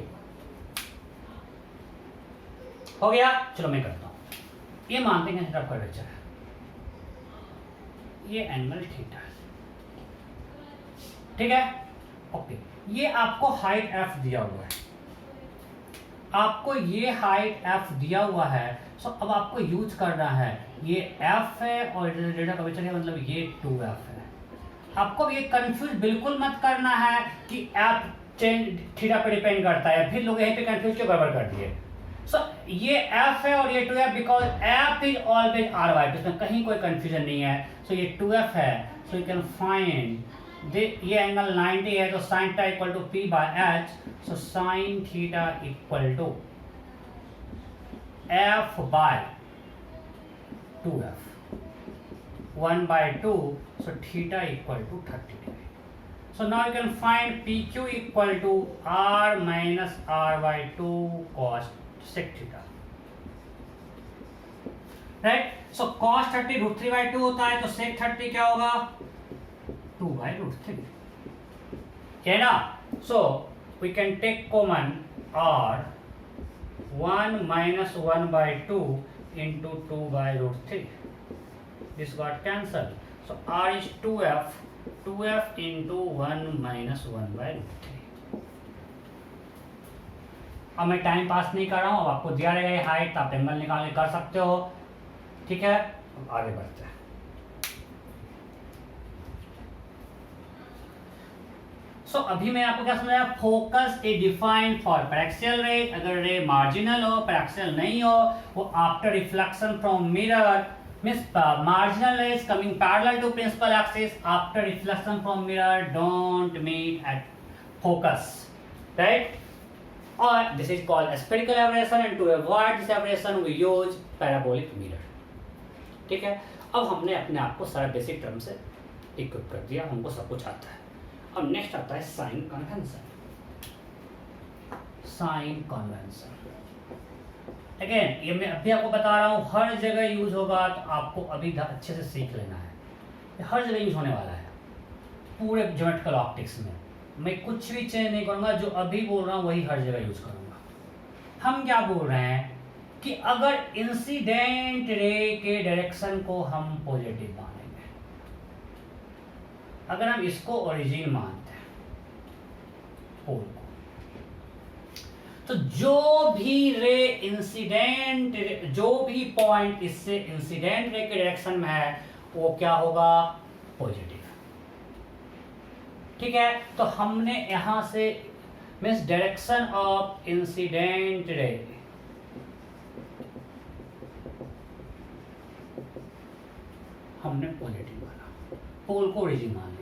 हो गया, चलो मैं करता हूं। ये मानते हैं सेंटर ऑफ कर्वेचर है, ये एंगल थीटा है, ठीक है। ओके, ये आपको हाइट एफ दिया हुआ है, आपको ये हाइट एफ दिया हुआ है। सो अब आपको यूज करना है, ये एफ है और डेल्टा कर्वेचर है, मतलब ये 2f है। आपको ये कंफ्यूज बिल्कुल मत करना है कि एफ चेंज थीटा पे डिपेंड करता है, फिर लोग यहीं पे कंफ्यूज क्यों गड़बड़ कर दिए। सो ये एफ है और ये 2f, because F is always R वाई, इसमें कहीं कोई कंफ्यूजन नहीं है। सो ये 2f है, सो यू कैन फाइंड ये एंगल 90 है, तो sine theta equal to P by H. So sine theta equal to F by 2f 1/2, so theta equal to 30 degree. So now you can find PQ equal to R minus R/2 cos sec theta. Right? So cos 30 √3/2 होता है, तो sec 30 क्या होगा 2/√3, है ना। So we can take common R 1 minus 1/2 into 2/√3. This got cancelled. So R is 2f into 1 minus 1/√3. अब मैं time pass नहीं कर रहा हूँ, अब आपको दिया रहेगा ये हाइट, आप एंगल निकाल के कर सकते हो, ठीक है। अब आगे बढ़ते हैं। अभी मैं आपको क्या समझाया, focus A defined for paraxial रे, अगर रे मार्जिनल हो, पैरेक्सियल नहीं हो, वो after reflection from mirror means marginal rays coming parallel to principal axis after reflection from mirror don't meet at focus, right? Or this is called spherical aberration, and to avoid this aberration we use parabolic mirror, ठीक है। अब हमने अपने आप को सारा basic term से equip कर दिया, हमको सब कुछ आता है। अब नेक्स्ट आता है sign convention. Sign convention again ये मैं अभी आपको बता रहा हूँ, हर जगह यूज होगा, तो आपको अभी अच्छे से सीख लेना है। ये हर जगह यूज होने वाला है पूरे ज्योमेट्रिकल ऑप्टिक्स में। मैं कुछ भी चेंज नहीं करूँगा, जो अभी बोल रहा हूँ वही हर जगह यूज करूँगा। हम क्या बोल रहे हैं कि अगर इंसिडेंट रे के डायरेक्शन को हम पॉजिटिव मानेंगे, अगर हम इसको ओरिजिन मानते हैं पोल को, तो जो भी रे इंसिडेंट, जो भी पॉइंट इससे इंसिडेंट रे के डायरेक्शन में है वो क्या होगा, पॉजिटिव, ठीक है। तो हमने यहां से means direction of incident ray हमने पॉजिटिव माना, पोल को ओरिजिन मान लिया।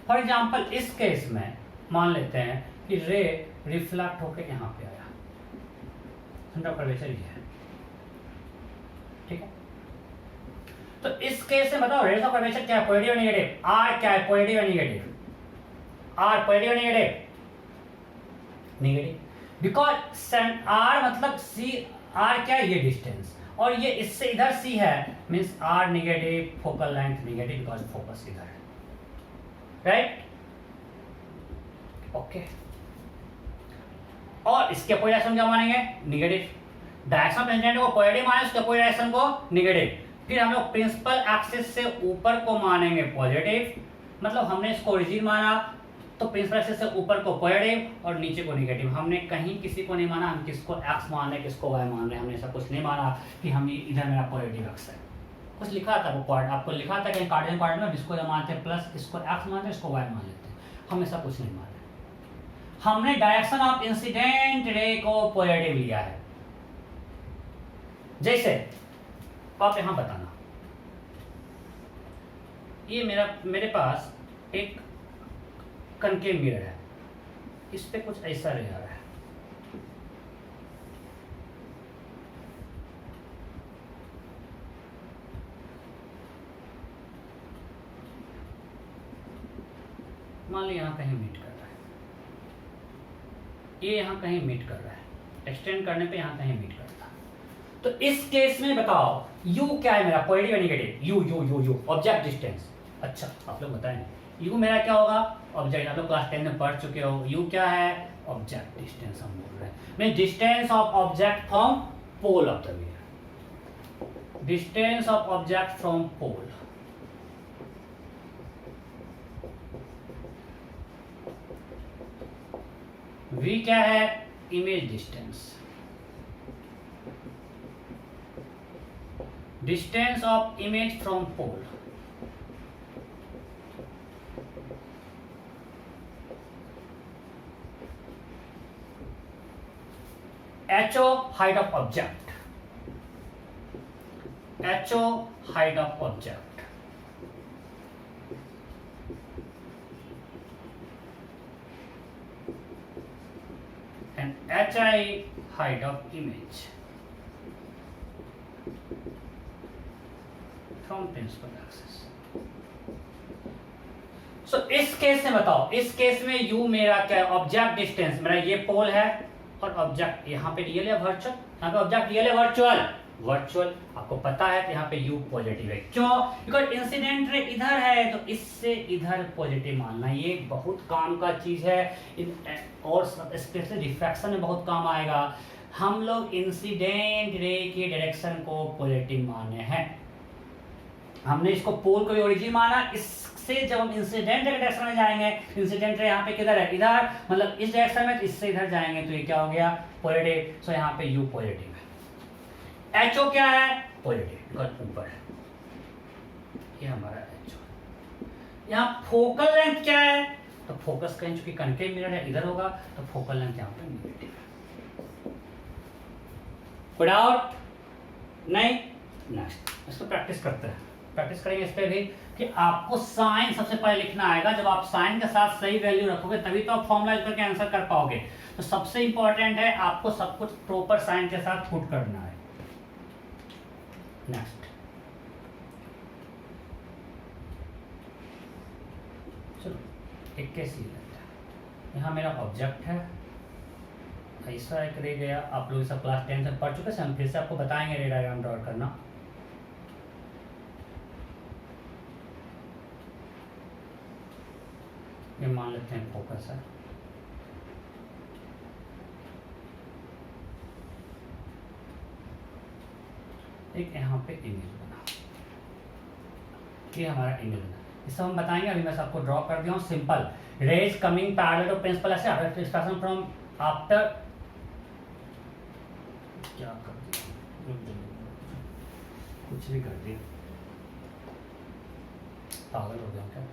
फॉर एग्जाम्पल इस केस में मान लेते हैं कि रे रिफ्लेक्ट होकर यहां पे आया, सेंटर ऑफ कर्वेचर ये है, ठीक है। तो इस केस में बताओ रेडियस ऑफ कर्वेचर क्या है, पॉजिटिव या नेगेटिव, आर क्या है, पॉजिटिव या नेगेटिव, आर पॉजिटिव या नेगेटिव, नेगेटिव, बिकॉज आर मतलब सी, आर क्या है, ये डिस्टेंस, और ये इससे इधर सी है, means R negative, focal length negative, because focus इधर है, राइट, ओके। और इसके अपोजिट डायरेक्शन क्या मानेंगे, नेगेटिव, डायरेक्शन ऑफ इंसिडेंट को पॉजिटिव माने, उसके अपोजिट डायरेक्शन को नेगेटिव, फिर हम लोग प्रिंसिपल एक्सिस से ऊपर को मानेंगे पॉजिटिव, मतलब हमने इसको ओरिजिन माना तो प्रिंसिपल एक्सिस से ऊपर को पॉजिटिव और नीचे को नेगेटिव। हमने कहीं किसी को नहीं माना, हम किसको एक्स मान रहे, किसको वाई मान रहे, हमने ऐसा कुछ नहीं माना कि हम इधर मेरा पॉजिटिव एक्स है। कुछ लिखा था वो पार्ट, आपको लिखा था कहीं कार्टेशियन पार्ट में, इसको मानते हैं प्लस, इसको एक्स मानते हैं, इसको वाई मान लेते हैं, हम ऐसा कुछ नहीं माने। हमने डायरेक्शन ऑफ इंसिडेंट रे को पॉजिटिव लिया है। जैसे आप यहां बताना, ये मेरे पास एक कनकेव मिरर है, इस पे कुछ ऐसा रे आ रहा है, मान ली यहां कहीं मीट कर रहा है, ये यहां कहीं मीट कर रहा है, एक्सटेंड करने पे यहां कहीं मीट करता है। तो इस केस में बताओ u क्या है मेरा, पॉजिटिव या नेगेटिव, u ऑब्जेक्ट डिस्टेंस। अच्छा आप लोग बताएं u मेरा क्या होगा, ऑब्जेक्ट, आप लोग क्लास 10 में पढ़ चुके हो, u क्या है, ऑब्जेक्ट डिस्टेंस हम बोल रहे हैं, mean distance of object from pole of the mirror, distance of object from pole. V क्या है? Image distance, distance of image from pole. HO height of object, HO height of object, and HI height of image from principal axis. So इस case में बताओ, इस case में U मेरा क्या है? ऑब्जेक्ट डिस्टेंस मेरा ये पोल है और ऑब्जेक्ट यहाँ पे रियल है वर्चुअल, यहाँ पे ऑब्जेक्ट रियल है वर्चुअल, वर्चुअल आपको पता है कि यहाँ पे U पॉजिटिव है। क्यों? बिकॉज इंसिडेंट रे इधर है तो इससे इधर पॉजिटिव मानना, ये बहुत काम का चीज है और स्पेशली रिफ्रैक्शन में बहुत काम आएगा। हम लोग इंसिडेंट रे के डायरेक्शन को पॉजिटिव माने हैं, हमने इसको पोल को भी ओरिजिन माना। इससे जब हम इंसिडेंट रे डायरेक्शन में जाएंगे, इंसिडेंट रे यहाँ पे किधर है? इधर, मतलब इस डायरेक्शन में, तो इससे इधर जाएंगे तो ये क्या हो गया? पॉजिटिव। सो यहाँ पे U पॉजिटिव है। HO क्या है? पॉजिटिव, बिकॉज ऊपर है, ये हमारा HO। यहाँ फोकल लेंथ क्या है? तो फोकस का चूंकि कनकेव मिरर है इधर होगा, तो फोकल लेंथ यहाँ पे नेगेटिव है। कोई डाउट नहीं? नेक्स्ट इसको प्रैक्टिस करते हैं, प्रैक्टिस करेंगे इस पे भी कि आपको साइन सबसे पहले लिखना आएगा। जब आप साइन के साथ सही वैल्यू रखोगे तभी तो आप फॉर्मूला यूज करके आंसर कर पाओगे। तो सबसे इंपॉर्टेंट है आपको सब कुछ प्रॉपर साइन के साथ पुट करना है। नेक्स्ट चलो एक केस ये लगता है, यहाँ मेरा ऑब्जेक्ट है, ऐसा एक रे गया। आप लोग सब क्लास 10 से पढ़ चुके हैं, हम फिर से आपको बताएंगे रे डायग्राम ड्रॉ करना। ये मान लेते हैं फोकस है, एक यहाँ पे इमेज बना, ये हमारा इमेज बना। इससे हम बताएंगे, अभी मैं सबको ड्रॉ कर दिया हूँ। Simple rays coming parallel to principal axis expression from after, क्या कर दिया, कुछ भी कर दिया, पागल हो गया क्या?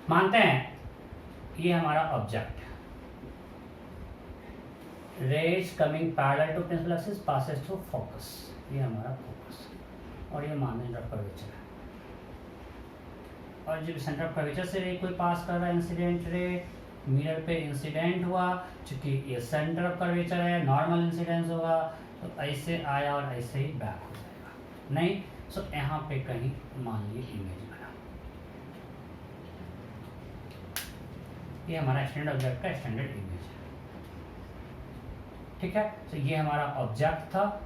मानते हैं ये हमारा ऑब्जेक्ट है, rays coming parallel to principal axis passes through focus, ये हमारा फोकस, और ये मान सेंटर ऑफ कर्वेचर है। और जब सेंटर ऑफ कर्वेचर से रे कोई पास कर रहा है, इंसिडेंट रे मिरर पे इंसिडेंट हुआ, चूंकि ये सेंटर ऑफ कर्वेचर है, नॉर्मल इंसिडेंस होगा, तो ऐसे आया और ऐसे ही बैक हो जाएगा। नहीं, सो यहाँ पे कहीं मान लीजिए इमेज बना, ये हमारा स्टैंडर्ड ऑब्जेक्ट का स्टैंडर्ड इमेज है। ठीक है, तो ये हमारा ऑब्जेक्ट था,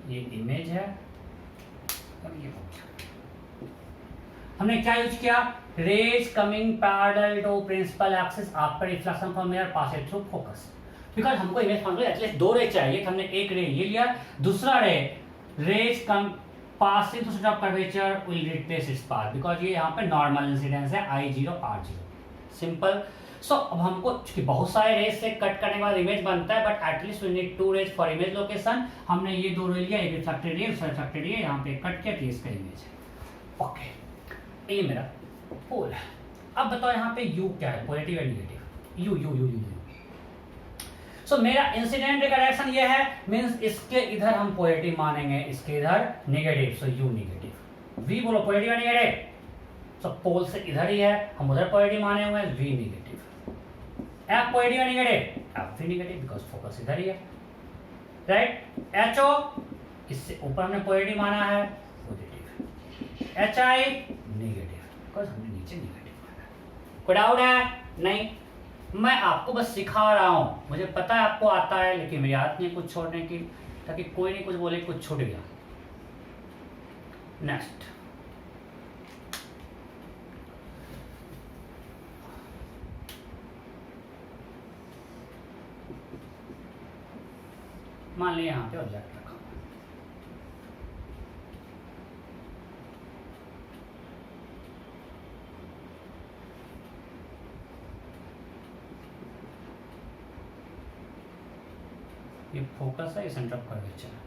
ये इमेज है, और ये ऑब्जेक्ट। हमने क्या यूज किया? Rays coming parallel to principal axis after reflection from mirror passes through focus. Because हमको इमेज फॉर्मूला एटलीस्ट 2 रे चाहिए, तो हमने एक रे ये लिया, दूसरा ray rays come passing through centre of curvature will replace its path, because ये यहाँ पे नॉर्मल इंसिडेंस है I0 R0। सिंपल। सो अब हमको बहुत सारे रेज से कट करने के बाद इमेज बनता है, but at least we need 2 rays for image location. हमने ये 2 रे लिया, एक रिफ्लेक्टेड रे, दूसरा रिफ्लेक्टेड रे, यहाँ पे कट किया तो इसका इमेज है। ओके, ये मेरा पोल है। अब बताओ यहाँ पे U क्या है? पॉजिटिव या नेगेटिव? U। सो मेरा इंसिडेंट रे का डायरेक्शन ये है, मींस इसके इधर हम पॉजिटिव मानेंगे, इसके इधर नेगेटिव, सो U नेगेटिव। V बोलो पॉजिटिव या नेगेटिव? सो पोल से इधर ही है, हम उधर पॉजिटिव माने हुए हैं, V नेगेटिव। F पॉजिटिव या नेगेटिव? F भी नेगेटिव, बिकॉज फोकस इधर ही है, राइट। HO इससे ऊपर हमने पॉजिटिव माना है, पॉजिटिव। HI नेगेटिव, बिकॉज हमने नीचे नेगेटिव माना। कोई डाउट है? नहीं, मैं आपको बस सिखा रहा हूं, मुझे पता है आपको आता है, लेकिन मेरी आदत नहीं कुछ छोड़ने की, ताकि कोई नहीं कुछ बोले कुछ छूट गया। नेक्स्ट मान लिया यहाँ पे ऑब्जेक्ट रखा हुआ है। ये फोकस है, ये सेंटर ऑफ कर्वेचर है।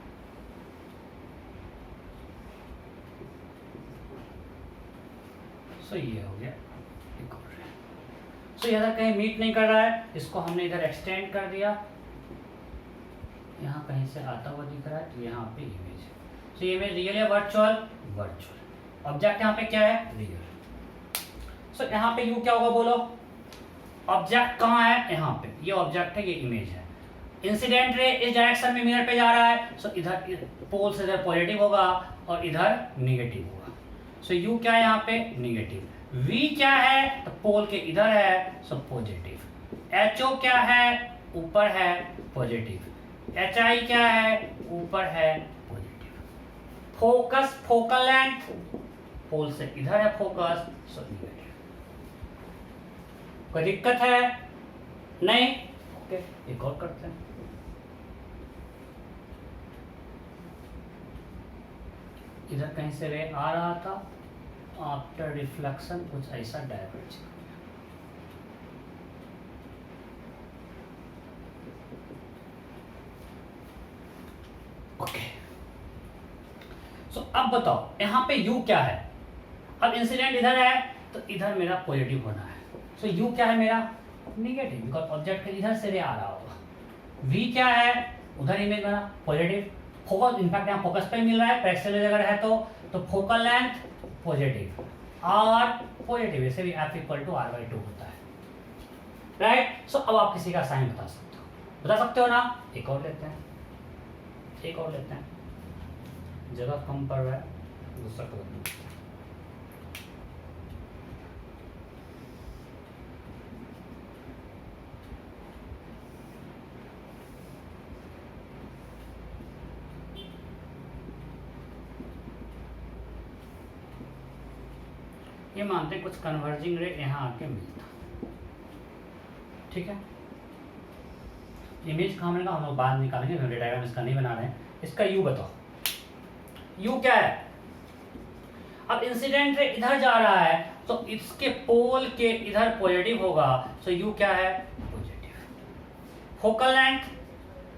सो ये हो गया एक और। सो इधर कहीं मीट नहीं कर रहा है, इसको हमने इधर एक्सटेंड कर दिया, यहाँ कहीं से आता हुआ दिख रहा है, तो यहाँ पे इमेज है। सो ये इमेज रियल है वर्चुअल? वर्चुअल। ऑब्जेक्ट यहाँ पे क्या है? रियल। सो यहाँ पे यू क्या होगा बोलो? ऑब्जेक्ट कहाँ है? यहाँ पे। ये ऑब्जेक्ट है, ये इमेज है। इंसिडेंट रे इस डायरेक्शन में मिरर पे जा रहा है, सो इधर पोल से इधर पॉजिटिव होगा और इधर निगेटिव होगा। सो यू क्या है यहाँ पे? निगेटिव। V क्या है? तो पोल के इधर है, सो पॉजिटिव। HO क्या है? ऊपर है, पॉजिटिव। HI क्या है? ऊपर है, पॉजिटिव। फोकस, फोकल लेंथ, पोल से इधर है फोकस, सो निगेटिव। कोई दिक्कत है? नहीं? ओके, एक और करते हैं। इधर कहीं से रे आ रहा था, आफ्टर रिफ्लेक्शन कुछ ऐसा डायवर्ज कर गया। ओके, सो अब बताओ यहाँ पे U क्या है? अब इंसिडेंट इधर है, तो इधर मेरा पॉजिटिव होना है। सो U क्या है मेरा? निगेटिव, बिकॉज ऑब्जेक्ट के इधर से रे आ रहा होगा। V क्या है? उधर इमेज बना, पॉजिटिव। फोकस, इनफैक्ट यहाँ फोकस पे मिल रहा है, पैरेलल अगर है तो focal length positive, R positive, ऐसे भी F = R/2 होता है, राइट। सो अब आप किसी का साइन बता सकते हो ना? एक और लेते हैं, जगह कम पड़ रहा है, दूसरा कर देते हैं। ये मानते हैं कुछ कन्वर्जिंग रे यहाँ आके मिलता, ठीक है। इमेज कहाँ मिलेगा हम लोग बाद निकालेंगे, वीडियो डायग्राम इसका नहीं बना रहे हैं। इसका यू बताओ, यू क्या है? अब इंसिडेंट रे इधर जा रहा है, तो इसके पोल के इधर पॉजिटिव होगा, सो यू क्या है? पॉजिटिव। फोकल लेंथ,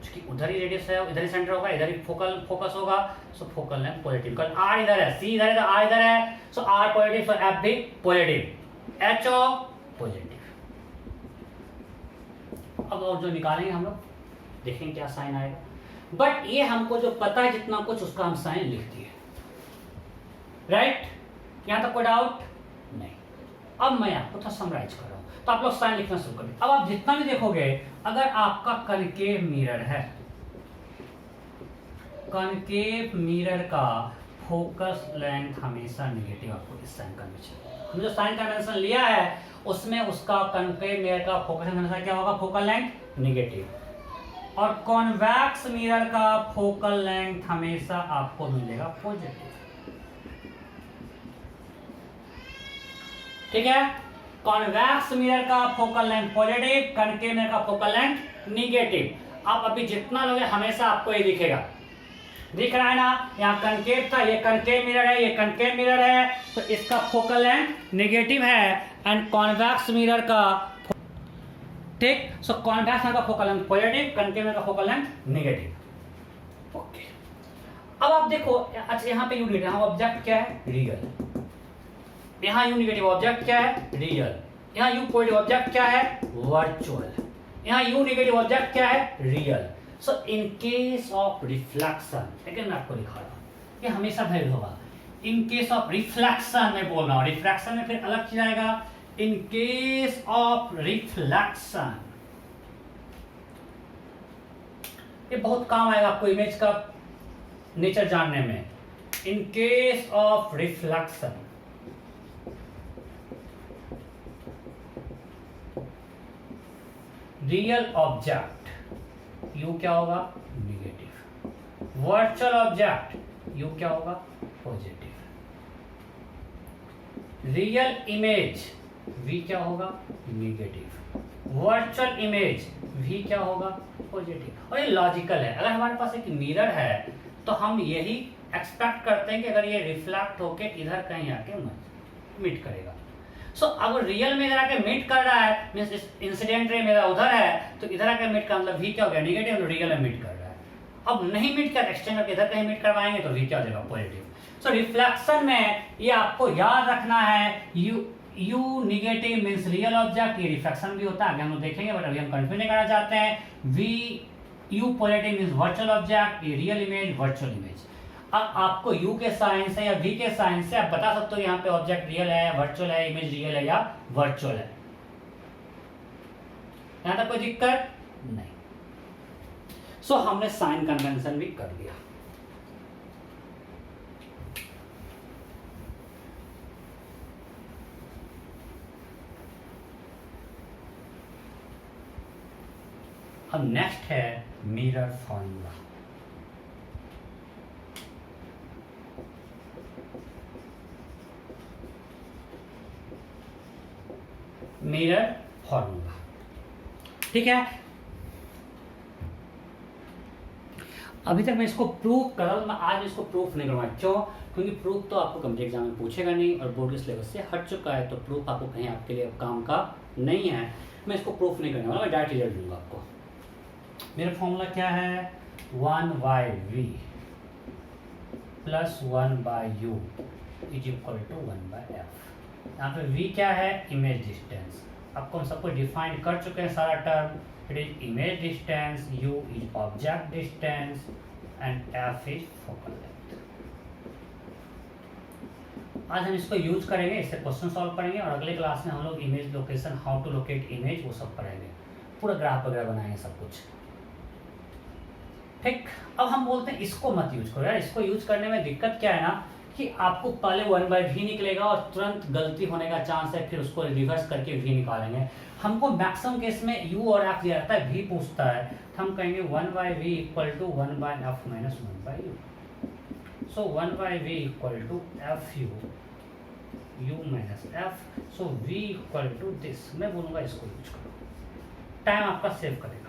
क्योंकि उधर ही रेडियस है, इधर ही सेंटर होगा, इधर ही फोकस होगा, सो फोकल लेंथ पॉजिटिव। कल R इधर है, C इधर है, तो R इधर है, सो R पॉजिटिव, सो F भी पॉजिटिव, HO पॉजिटिव। अब और जो निकालेंगे हम लोग, देखेंगे क्या साइन आएगा। बट ये हमको जो पता है जितना कुछ, उसका हम साइन लिख दिए, राइट। यहां तक कोई डाउट नहीं। अब मैं आपको थोड़ा समराइज कर रहा हूं, तो आप लोग साइन लिखना शुरू करें। अब आप जितना भी देखोगे, अगर आपका कनकेव मिरर है, कनकेव मिरर का फोकस लेंथ हमेशा निगेटिव आपको इस साइन कन्वेंशन, हमने जो साइन कन्वेंशन लिया है उसमें उसका कनकेव मिरर का फोकस लेंथ हमेशा क्या होगा? Focal length negative. और कॉन्वेक्स मिरर का फोकल लेंथ हमेशा आपको मिलेगा पॉजिटिव, ठीक है। कॉन्वेक्स मिरर का focal length positive, concave mirror का फोकल लेंथ निगेटिव। आप अभी जितना लोगे हमेशा आपको ये दिखेगा, दिख रहा है ना? यहाँ कनकेव था, ये कनकेव मिरर है, ये कनकेव मिरर है, तो इसका फोकल लेंथ नेगेटिव है। एंड कॉन्वेक्स मिरर का, ठीक, सो कॉन्वेक्स मिरर का focal length positive, concave mirror का फोकल लेंथ नेगेटिव। ओके, अब आप देखो, अच्छा यहाँ पे यू निगेटिव, यहाँ ऑब्जेक्ट क्या है? रियल। यहाँ यू निगेटिव, ऑब्जेक्ट क्या है? रियल। यहाँ यू पॉजिटिव, ऑब्जेक्ट क्या है? वर्चुअल। यहाँ यू निगेटिव, ऑब्जेक्ट क्या है? Real. So in case of reflection, लेकिन मैं आपको दिखा रहा हूं, ये हमेशा वैलिड होगा। इन केस ऑफ रिफ्लेक्शन में बोल रहा हूं, रिफ्लेक्शन में फिर अलग चीज आएगा। इन केस ऑफ रिफ्लेक्शन, ये बहुत काम आएगा आपको इमेज का नेचर जानने में। In case of reflection, real object you क्या होगा? निगेटिव। वर्चुअल ऑब्जेक्ट यू क्या होगा? पॉजिटिव। रियल इमेज वी क्या होगा? निगेटिव। वर्चुअल इमेज वी क्या होगा? पॉजिटिव। और ये लॉजिकल है, अगर हमारे पास एक मिरर है तो हम यही एक्सपेक्ट करते हैं कि अगर ये रिफ्लेक्ट होके इधर कहीं आके मीट करेगा। सो अगर रियल में इधर आके मीट कर रहा है, मींस इंसिडेंट रे मेरा उधर है तो इधर आके मीट का मतलब वी क्या हो गया, नेगेटिव, तो रियल में मीट कर रहा है। अब नहीं मीट कर एक्सटेंड करके इधर कहीं मीट करवाएंगे तो वी क्या हो जाएगा, पॉजिटिव। सो रिफ्लेक्शन में ये आपको याद रखना है, you negative means real object, ये रिफ्लेक्शन भी होता है, आगे हम लोग देखेंगे, बट अभी हम कंफ्यूज नहीं करना चाहते हैं। V U positive means virtual object, ये रियल इमेज, वर्चुअल इमेज। अब आपको यू के साइन से या वी के साइन से आप बता सकते हो यहाँ पे ऑब्जेक्ट रियल है, वर्चुअल है, इमेज रियल है या वर्चुअल है। यहां तक कोई दिक्कत नहीं। सो हमने साइन कन्वेंशन भी कर लिया। अब नेक्स्ट है मिरर फॉर्मूला। मिरर फॉर्मूला, ठीक है। अभी तक मैं इसको प्रूफ कर रहा हूं, मैं आज इसको प्रूफ नहीं करूंगा। क्यों? क्योंकि प्रूफ तो आपको कम्प्लीट एग्जाम में पूछेगा नहीं और बोर्ड के सिलेबस से हट चुका है, तो प्रूफ आपको कहीं आपके लिए काम का नहीं है। मैं इसको प्रूफ नहीं करने वाला, मैं डायरेक्ट रिजल्ट दूंगा आपको। मेरा फॉर्मूला क्या है, 1/v plus 1/u is equal to 1/f। यहाँ पे v क्या है, इमेज डिस्टेंस। आपको हम सबको डिफाइन कर चुके हैं सारा term. It is image distance, u is object distance and f is focal length. आज हम इसको यूज करेंगे, इससे क्वेश्चन सॉल्व करेंगे और अगले क्लास में हम लोग image location, how to locate image, वो सब पढ़ेंगे, पूरा ग्राफ वगैरह बनाएंगे सब कुछ, ठीक। अब हम बोलते हैं इसको मत यूज करो यार। इसको यूज करने में दिक्कत क्या है ना कि आपको पहले 1/v निकलेगा और तुरंत गलती होने का चांस है, फिर उसको रिवर्स करके v निकालेंगे। हमको मैक्सिमम केस में u और f दिया रहता है, v पूछता है, तो हम कहेंगे 1/v equal to 1/f minus 1/u। So 1/v equal to fu u minus f। So v equal to this. मैं बोलूंगा इसको यूज करो, टाइम आपका सेव करेगा।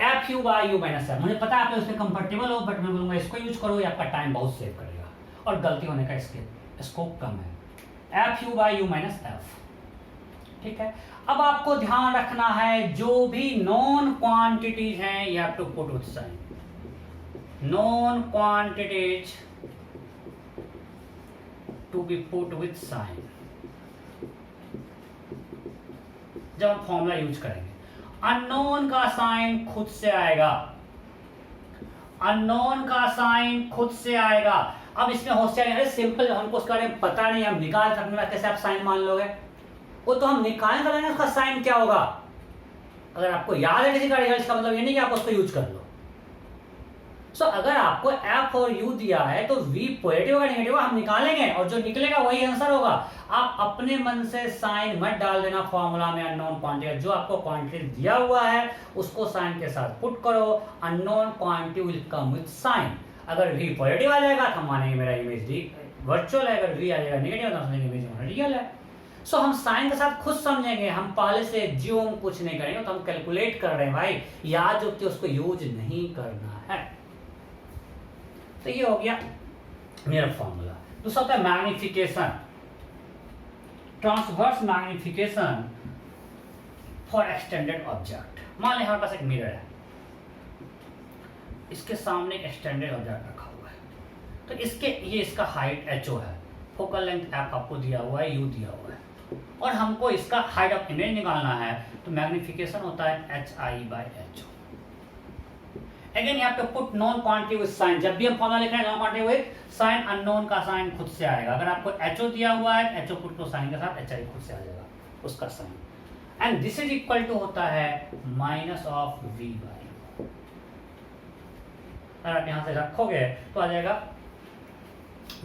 F U by U minus F, मुझे पता है आप उसमें कंफर्टेबल हो, बट मैं बोलूंगा इसको यूज करो, ये आपका टाइम बहुत सेव करेगा और गलती होने का इसके स्कोप कम है। F U by U minus F, ठीक है। अब आपको ध्यान रखना है जो भी नॉन क्वांटिटीज हैं you have to put with sign. Known quantities to be put with sign जब हम फॉर्मूला यूज करेंगे। अननोन का साइन खुद से आएगा, अननोन का साइन खुद से आएगा। अब इसमें होशियारी, अरे सिंपल, हमको उसके बारे में पता नहीं, हम निकाल सकते हैं, कैसे आप साइन मान लोगे? वो तो हम निकाल करेंगे उसका साइन क्या होगा। अगर आपको याद है किसी का रिजल्ट, इसका मतलब ये नहीं कि आप उसको यूज कर लो। सो अगर आपको एफ और यू दिया है तो v पॉजिटिव होगा नेगेटिव होगा हम निकालेंगे, और जो निकलेगा वही आंसर होगा। आप अपने मन से साइन मत डाल देना फॉर्मूला में अननोन क्वांटिटी। जो आपको क्वांटिटी दिया हुआ है उसको साइन के साथ पुट करो, unknown quantity will come with sign. अगर v पॉजिटिव आ जाएगा तो हम मानेंगे मेरा इमेज वर्चुअल है, अगर v आ जाएगा नेगेटिव तो हम समझेंगे इमेज रियल है। सो हम साइन के साथ खुद समझेंगे, हम पहले से ज्यूम कुछ नहीं करेंगे, तो हम कैलकुलेट कर रहे हैं भाई, याद जो कि उसको यूज नहीं करना है। तो ये हो गया मेरा फॉर्मूला। दूसरा होता है magnification, transverse magnification for extended object. मान लें हमारे पास एक मिरर है, इसके सामने एक एक्सटेंडेड ऑब्जेक्ट रखा हुआ है, तो ये इसका हाइट HO है, फोकल लेंथ f आपको दिया हुआ है, u दिया हुआ है, और हमको इसका हाइट ऑफ इमेज निकालना है, तो मैग्निफिकेशन होता है HI/HO। अगेन यहाँ पे put known quantity with sign. जब भी हम फॉर्मूला लिख रहे हैं known quantity with sign, unknown का साइन खुद से आएगा। अगर आपको HO दिया हुआ है, HO पुट को साइन के साथ HI खुद से आ जाएगा उसका sign. And this is equal to होता है माइनस ऑफ v/u। अगर आप यहाँ से रखोगे तो आ जाएगा,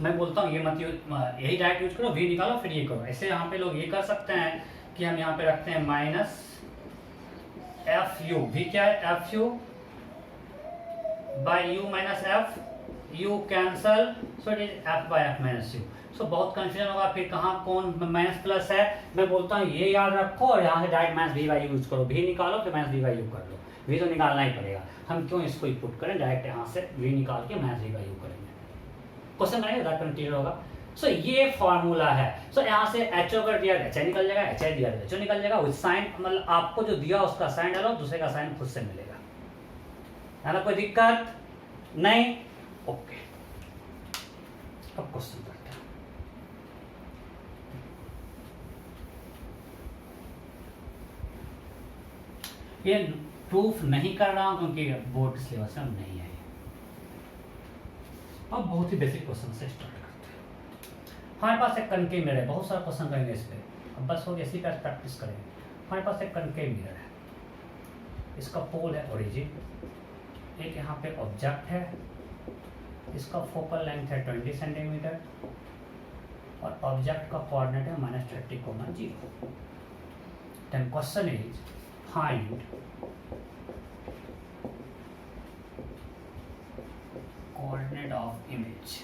मैं बोलता हूँ ये मत यही डायरेक्ट यूज करो, v निकालो फिर ये करो। ऐसे यहाँ पे लोग ये कर सकते हैं कि हम यहाँ पे रखते हैं माइनस FU। v क्या है, FU by u minus f u cancel, so it is f by f minus U. सो बहुत कंफ्यूजन होगा फिर कहाँ कौन माइनस प्लस है। मैं बोलता हूँ ये याद रखो और यहाँ से direct minus V by U use करो, भी निकालो फिर माइनस वी बाई यू कर लो। वी तो निकालना ही पड़ेगा, हम क्यों इसको ही पुट करें, डायरेक्ट यहाँ से वी निकाल के माइनस वी बाई यू करेंगे। क्वेश्चन करेंगे क्लियर होगा। सो ये फॉर्मूला है। सो यहाँ से एच ओ कर दिया एच आई निकल जाएगा, एच आई दिया एच ओ निकल जाएगा, विद साइन मतलब आपको जो दिया उसका साइन डालो, दूसरे का साइन खुद से मिलेगा, है ना, कोई दिक्कत नहीं। ओके अब क्वेश्चन करते हैं। ये प्रूफ नहीं कर रहा हूं क्योंकि बोर्ड सिलेबस में नहीं है। अब बहुत ही बेसिक क्वेश्चन से स्टार्ट करते हैं। हमारे पास एक कनकेव मिरर है, बहुत सारा क्वेश्चन करेंगे इस पे, अब बस हो इसी का प्रैक्टिस करेंगे। हमारे पास एक कनकेव मिरर है, इसका पोल है ओरिजिन, एक यहाँ पे ऑब्जेक्ट है, इसका फोकल लेंथ है 20 सेंटीमीटर और ऑब्जेक्ट का कोऑर्डिनेट है -30,0। Then question is find coordinate of image,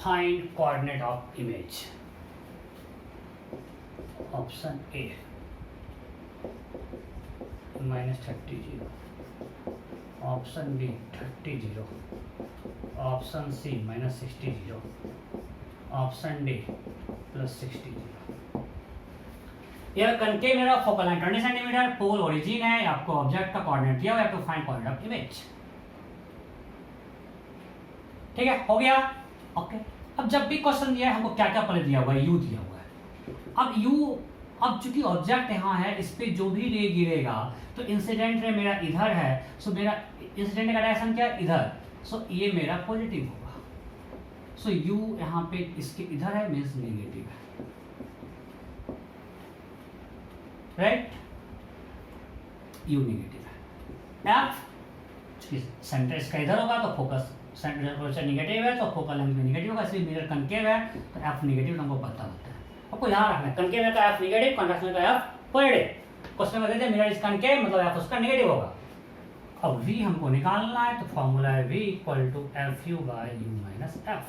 find coordinate of image. Option A -30, option B 30, option C -60, option D +60। यह concave mirror focal length 20 centimetre, pole origin है, आपको object का coordinate दिया हुआ है, तो फाइंड कोऑर्डिनेट ऑफ इमेज। ठीक है, हो गया। ओके, अब जब भी क्वेश्चन दिया है हमको क्या क्या पहले दिया हुआ है, यू दिया हुआ है। अब यू, अब चूंकि ऑब्जेक्ट यहाँ है, इस पे जो भी रे गिरेगा तो इंसिडेंट रे मेरा इधर है, सो मेरा इंसिडेंट का डायरेक्शन क्या है, इधर, सो ये मेरा पॉजिटिव होगा। सो यू यहाँ पे इसके इधर है, मीन्स नेगेटिव है, राइट, यू नेगेटिव है। एफ सेंटर इसका इधर होगा तो फोकस सेंटर नेगेटिव है तो फोकल लेंथ भी नेगेटिव होगा, इसलिए मिरर कनकेव है तो एफ नेगेटिव हमको पता होता है। आपको ध्यान रखना है कनकेव का एफ नेगेटिव, कॉन्ट्रैक्शन का एफ पॉजिटिव। क्वेश्चन में देते मिरर इज कनकेव मतलब एफ उसका नेगेटिव होगा। अब v हमको निकालना है तो फॉर्मूला है v equal to F U by U minus F.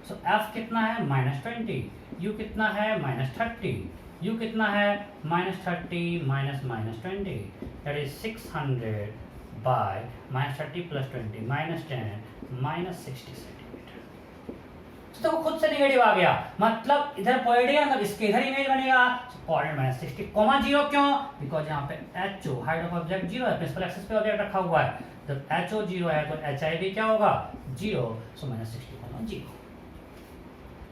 So F कितना है -20, u कितना है -30, u कितना है -30 minus -20, that is 600 by -30 + 20 -10 -60 centimetre. तो खुद से नेगेटिव आ गया, मतलब इधर पॉजिटिव मतलब इसके इधर इमेज बनेगा, कोऑर्डिनेट -60, 0 क्यों, बिकॉज यहाँ पे HO हाइट ऑफ ऑब्जेक्ट 0 है, प्रिंसिपल एक्सिस पे ऑब्जेक्ट रखा हुआ है, जब HO 0 है तो HI भी क्या होगा 0, सो -60, 0।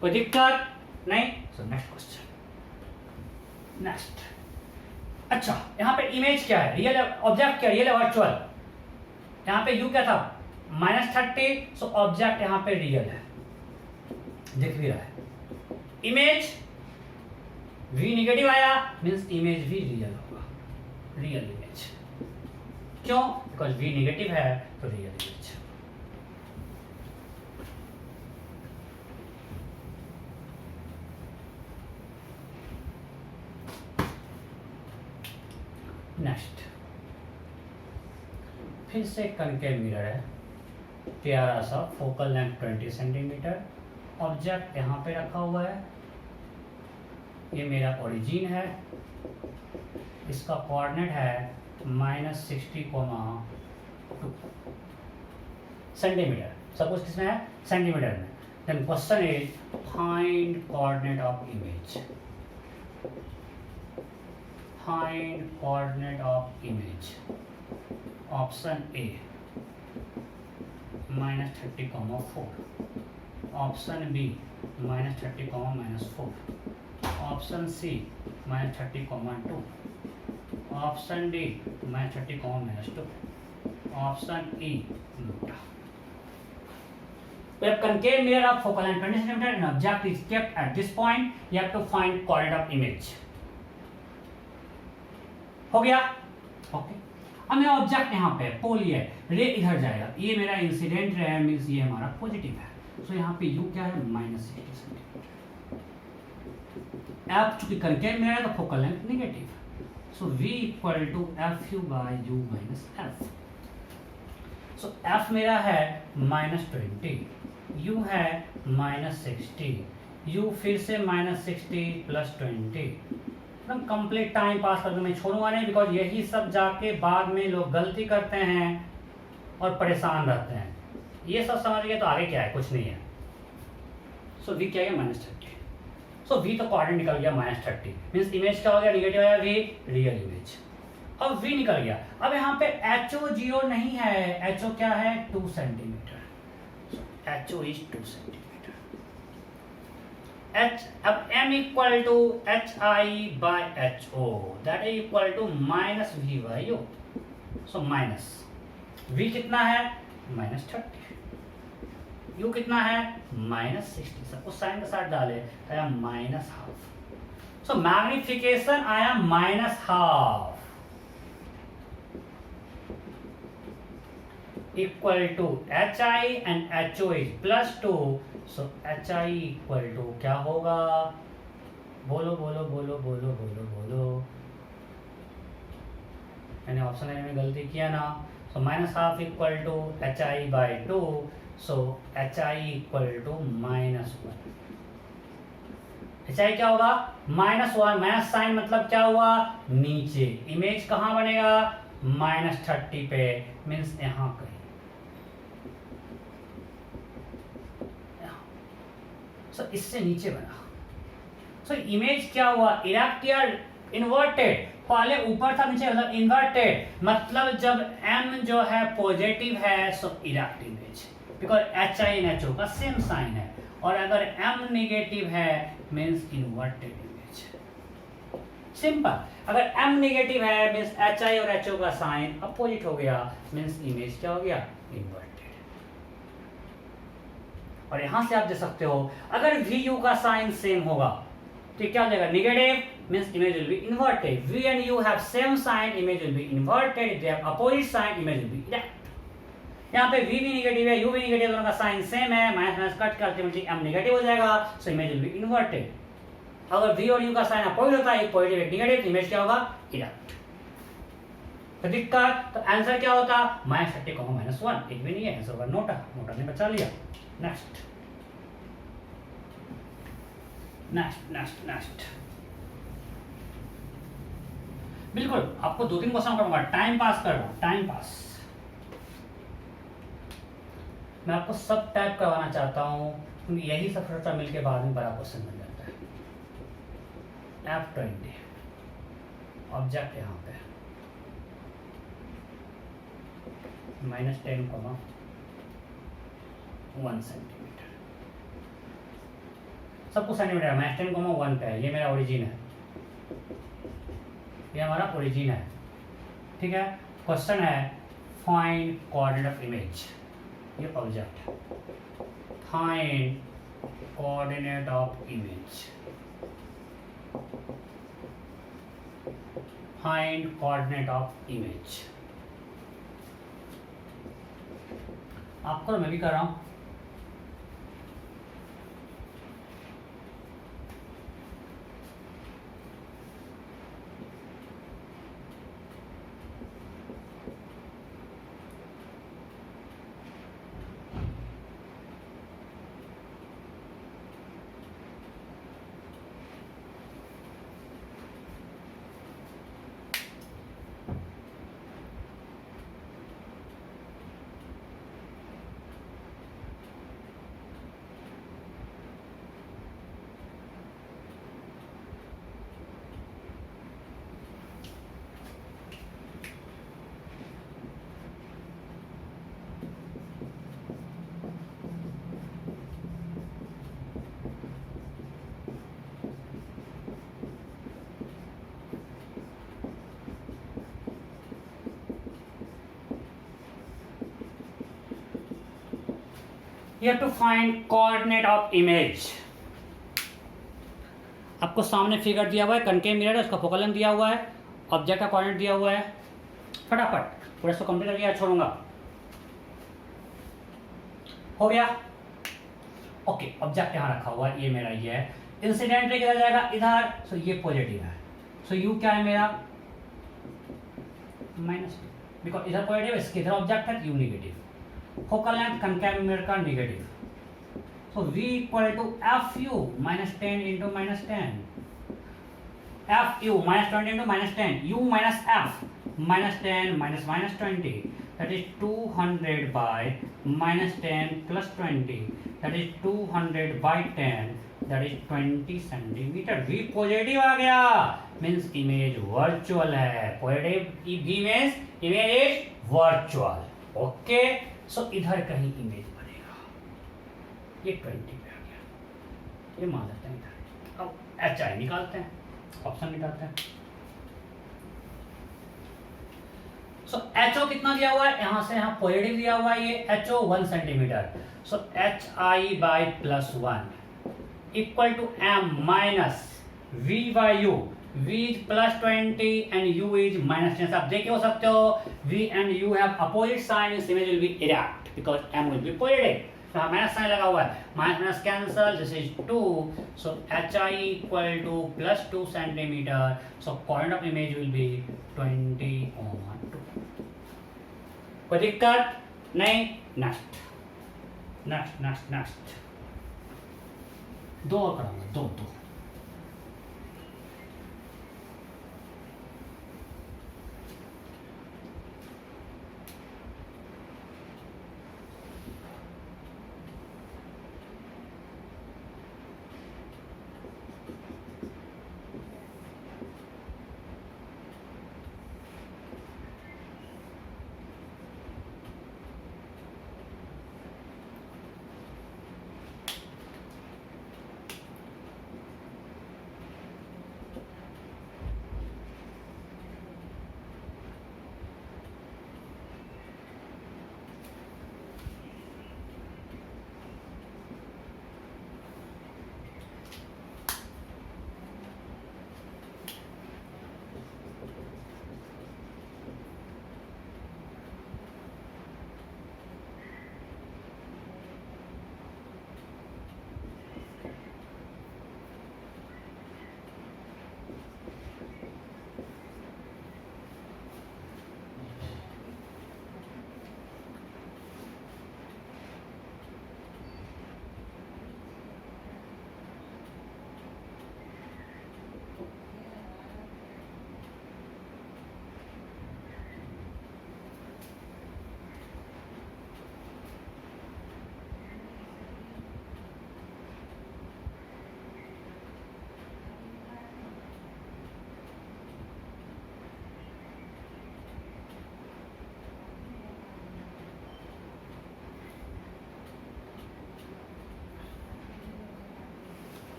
कोई दिक्कत नहीं। So next question, next. अच्छा, यहाँ पे इमेज क्या है, रियल ऑब्जेक्ट क्या, रियल है वर्चुअल। यहाँ पे यू क्या था -30, सो ऑब्जेक्ट यहाँ पे रियल है, दिख भी रहा है। इमेज v नेगेटिव आया मींस इमेज भी रियल होगा, रियल इमेज। क्यों, बिकॉज v नेगेटिव है तो रियल इमेज। नेक्स्ट, फिर से कनकेव मिरर है, प्यारा सा, फोकल लेंथ 20 सेंटीमीटर, ऑब्जेक्ट यहाँ पे रखा हुआ है, ये मेरा ओरिजिन है, इसका कोऑर्डिनेट है -60,2 सेंटीमीटर, सपोज किसमें है सेंटीमीटर में। Then question is find coordinate of image, find coordinate of image. Option A -30,4, option B -30,-4, option C -30,2, option D -30,-2, option E NOTA. We have concave mirror of focal length 20 cm and object is kept at this point. You have to find coordinate of image. हो गया, okay. अब मेरा object यहाँ पे पोल ये है, रे इधर जाएगा, ये मेरा इंसिडेंट रे है, मींस ये हमारा पॉजिटिव है, सो यहाँ पे u क्या है -60 सेंटीमीटर। एफ चूंकि कनकेव मिरर है तो focal length negative, so v equal to F U by U minus F. So F मेरा है -20, यू है -60, यू फिर से -60 + 20, एकदम कंप्लीट टाइम पास कर दूँ, मैं छोड़ूंगा नहीं, बिकॉज यही सब जाके बाद में लोग गलती करते हैं और परेशान रहते हैं। ये सब समझ गए तो आगे क्या है, कुछ नहीं है। सो वी क्या है -30, सो वी तो कोऑर्डिनेट निकल गया -30, मीन्स इमेज क्या हो गया, निगेटिव आया वी, रियल इमेज। अब वी निकल गया। अब यहाँ पे एच ओ जीरो नहीं है, एच ओ क्या है 2 centimetre, H O is 2 centimetre. H अब m equal to H I by H O, that is equal to -v by u। So minus v कितना है -30, u कितना है -60, सब उस साइन के साथ डाले तो आया -12। सो मैग्निफिकेशन आया -12 equal to H I and H O is +2। So H I equal to क्या होगा, बोलो बोलो बोलो बोलो बोलो बोलो, मैंने ऑप्शन लेने में गलती किया ना। So -12 equal to H I by 2, so H I equal to -1। H I क्या होगा -1, माइनस साइन मतलब क्या हुआ नीचे, इमेज कहाँ बनेगा -30 पे, मीन्स यहाँ कहीं। सो इससे नीचे बना। सो इमेज क्या हुआ इरेक्ट या इन्वर्टेड, पहले ऊपर था नीचे मतलब इन्वर्टेड, मतलब जब m जो है पॉजिटिव है so erect image, because H I and H O का सेम साइन है, और अगर m नेगेटिव है मीन्स इन्वर्टेड इमेज। सिंपल, अगर m नेगेटिव है मीन्स एच आई और एच ओ का साइन अपोजिट हो गया, मीन्स इमेज क्या हो गया इन्वर्टेड। और यहां से आप देख सकते हो अगर वी यू का साइन सेम होगा तो क्या हो जाएगा negative, means image will be inverted. V and U have same sign, image will be inverted. If they have opposite sign, image will be erect. यहां पे वी भी नेगेटिव है, यू भी नेगेटिव, दोनों का साइन सेम है, minus minus cut करके ultimately M negative हो जाएगा, so image will be inverted. अगर वी और यू का साइन अपोजिट होता है, एक पॉजिटिव एक नेगेटिव, इमेज क्या होगा इरेक्ट। तो दिक्कत, तो आंसर क्या होता -30, -1, एक भी नहीं है, आंसर होगा नोटा, नोटा ने बचा लिया। नेक्स्ट नेक्स्ट नेक्स्ट नेक्स्ट, बिल्कुल आपको 2-3 क्वेश्चन करूंगा, टाइम पास कर रहा हूं, टाइम पास। मैं आपको सब टाइप करवाना चाहता हूं, क्योंकि यही सब छोटा मिलके बाद में बड़ा क्वेश्चन बन जाता है। F20 ऑब्जेक्ट यहाँ पे -10, 1 सेंटीमीटर, सब कुछ सेंटीमीटर है, -10, 1 पे है, ये मेरा ओरिजिन है, ये हमारा ओरिजिन है, ठीक है। क्वेश्चन है फाइंड कोऑर्डिनेट ऑफ इमेज, ये ऑब्जेक्ट है, find coordinate of image, find coordinate of image. आपको मैं भी कर रहा हूं, you have to find coordinate of image। आपको सामने फिगर दिया हुआ है, कनकेव मिरर है, उसका फोकल लेंथ दिया हुआ है, ऑब्जेक्ट का कोऑर्डिनेट दिया हुआ है, फटाफट पूरा इसको कंप्लीट करके याद छोड़ूंगा। हो गया, ओके। ऑब्जेक्ट यहाँ रखा हुआ है, ये मेरा ये है, इंसिडेंट रे किधर जाएगा इधर, सो ये पॉजिटिव है, सो यू क्या है मेरा -2, बिकॉज इधर पॉजिटिव है, इसके इधर ऑब्जेक्ट है, U negative, focal length concave mirror का negative, so v equal to F U minus 10 into minus 10, F U minus 20 into minus 10, U minus F minus 10 minus minus 20, that is 200 by minus 10 plus 20, that is 200 by 10, that is 20 centimeter. V positive आ गया, means image virtual है. Positive image is virtual. Okay, so इधर कहीं image बनेगा, ये 20 पे आ गया, ये मान लेते हैं इधर. अब एच आई निकालते हैं, ऑप्शन निकालते हैं. सो HO कितना दिया हुआ है, यहां से यहां पॉजिटिव दिया हुआ है, ये HO 1 centimetre. So HI by plus 1 equal to M minus V by U. V is plus 20 and U is minus 10. आप देख हो सकते हो V and U have opposite sign, इस image will be erect because M will be positive. तो minus sign लगा हुआ है, minus minus cancel, this is 2. So HI equal to plus 2 centimetre. So coordinate of image will B 20, कोई दिक्कत नहीं. Next next next next, दो और कराऊंगा, दो.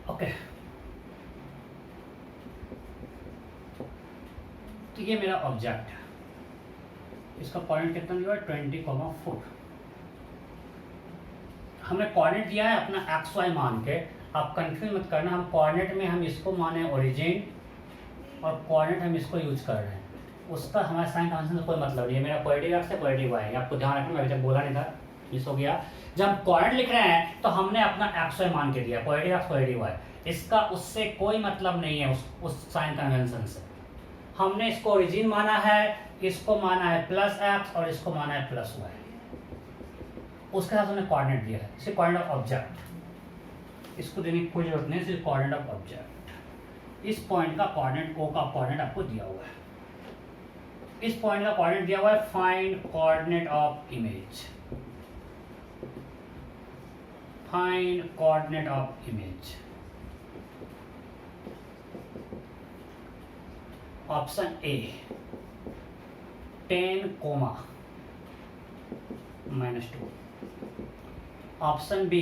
ओके, तो ये मेरा ऑब्जेक्ट है, इसका कोऑर्डिनेट कितना दिया है 20,4. हमने कोऑर्डिनेट दिया है अपना एक्स वाई मान के. आप कंफ्यूज मत करना, हम कोऑर्डिनेट में हम इसको माने ओरिजिन और कोऑर्डिनेट हम इसको यूज कर रहे हैं, उसका हमारे साइन कन्वेंशन से कोई मतलब नहीं है. मेरा पॉजिटिव एक्स है, पॉजिटिव वाई है, आपको ध्यान रखना. मैं अभी तक बोला नहीं था, मिस हो गया. जब हम कोऑर्डिनेट लिख रहे हैं तो हमने अपना एक्स वाई मान के दिया, पॉजिटिव एक्स पॉजिटिव वाई. इसका उससे कोई मतलब नहीं है, उस साइन कन्वेंशन से. हमने इसको ओरिजिन माना है, इसको माना है प्लस एक्स और इसको माना है प्लस वाई. उसके साथ हमने कोऑर्डिनेट दिया है, सिर्फ कोऑर्डिनेट ऑफ ऑब्जेक्ट, इसको देने की कोई जरूरत नहीं, सिर्फ कोऑर्डिनेट ऑफ ऑब्जेक्ट. इस पॉइंट का कोऑर्डिनेट, ओ का कोऑर्डिनेट आपको दिया हुआ है, इस पॉइंट का कोऑर्डिनेट दिया हुआ है. Find coordinate of image, find coordinate of image. Option A 10, -2. Option B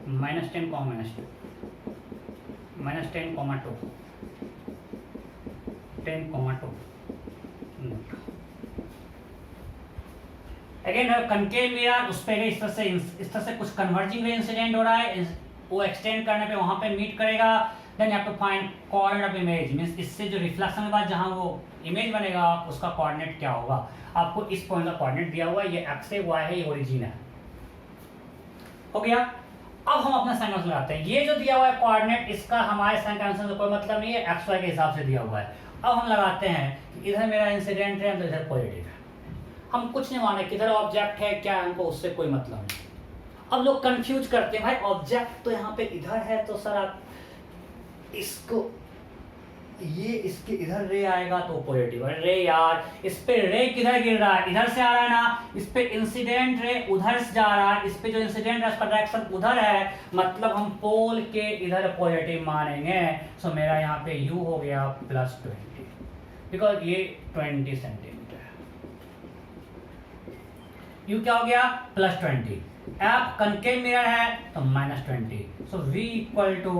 -10, -2, -10, -2, 10, 2. Again concave mirror, उस पर इस तरह से कुछ कन्वर्जिंग रे इंसिडेंट हो रहा है, वो एक्सटेंड करने पे वहां पे मीट करेगा. Then you have to find coordinate of image, means इससे जो रिफ्लेक्शन के बाद जहां वो इमेज बनेगा उसका कोऑर्डिनेट क्या होगा. आपको इस पॉइंट का कोऑर्डिनेट दिया हुआ है, ये एक्स है, वाई है, ये ओरिजिन है. हो गया. अब हम अपना साइन लगाते हैं. ये जो दिया हुआ है कोऑर्डिनेट, इसका हमारे साइन कन्वेंशन से कोई मतलब नहीं है, एक्स वाई के हिसाब से दिया हुआ है. अब हम लगाते हैं कि इधर मेरा इंसिडेंट है तो इधर पॉजिटिव है. हम कुछ नहीं माने किधर ऑब्जेक्ट है क्या है, हमको उससे कोई मतलब नहीं। अब लोग कंफ्यूज करते हैं, भाई ऑब्जेक्ट तो यहाँ पे इधर है तो सर आप इसको ये इसके इधर रे आएगा तो पॉजिटिव। रे यार इस पे रे किधर गिर रहा है, इधर से आ रहा है ना, इस पे इंसिडेंट रे उधर से जा रहा है, इस पे जो इंसिडेंट है उसका डायरेक्शन उधर है, मतलब हम पोल के इधर पॉजिटिव मानेंगे। सो मेरा यहाँ पे u हो गया +20 बिकॉज ये 20 सेंटीमीटर है। u क्या हो गया +20। F कनकेव मिरर है तो -20। So v equal to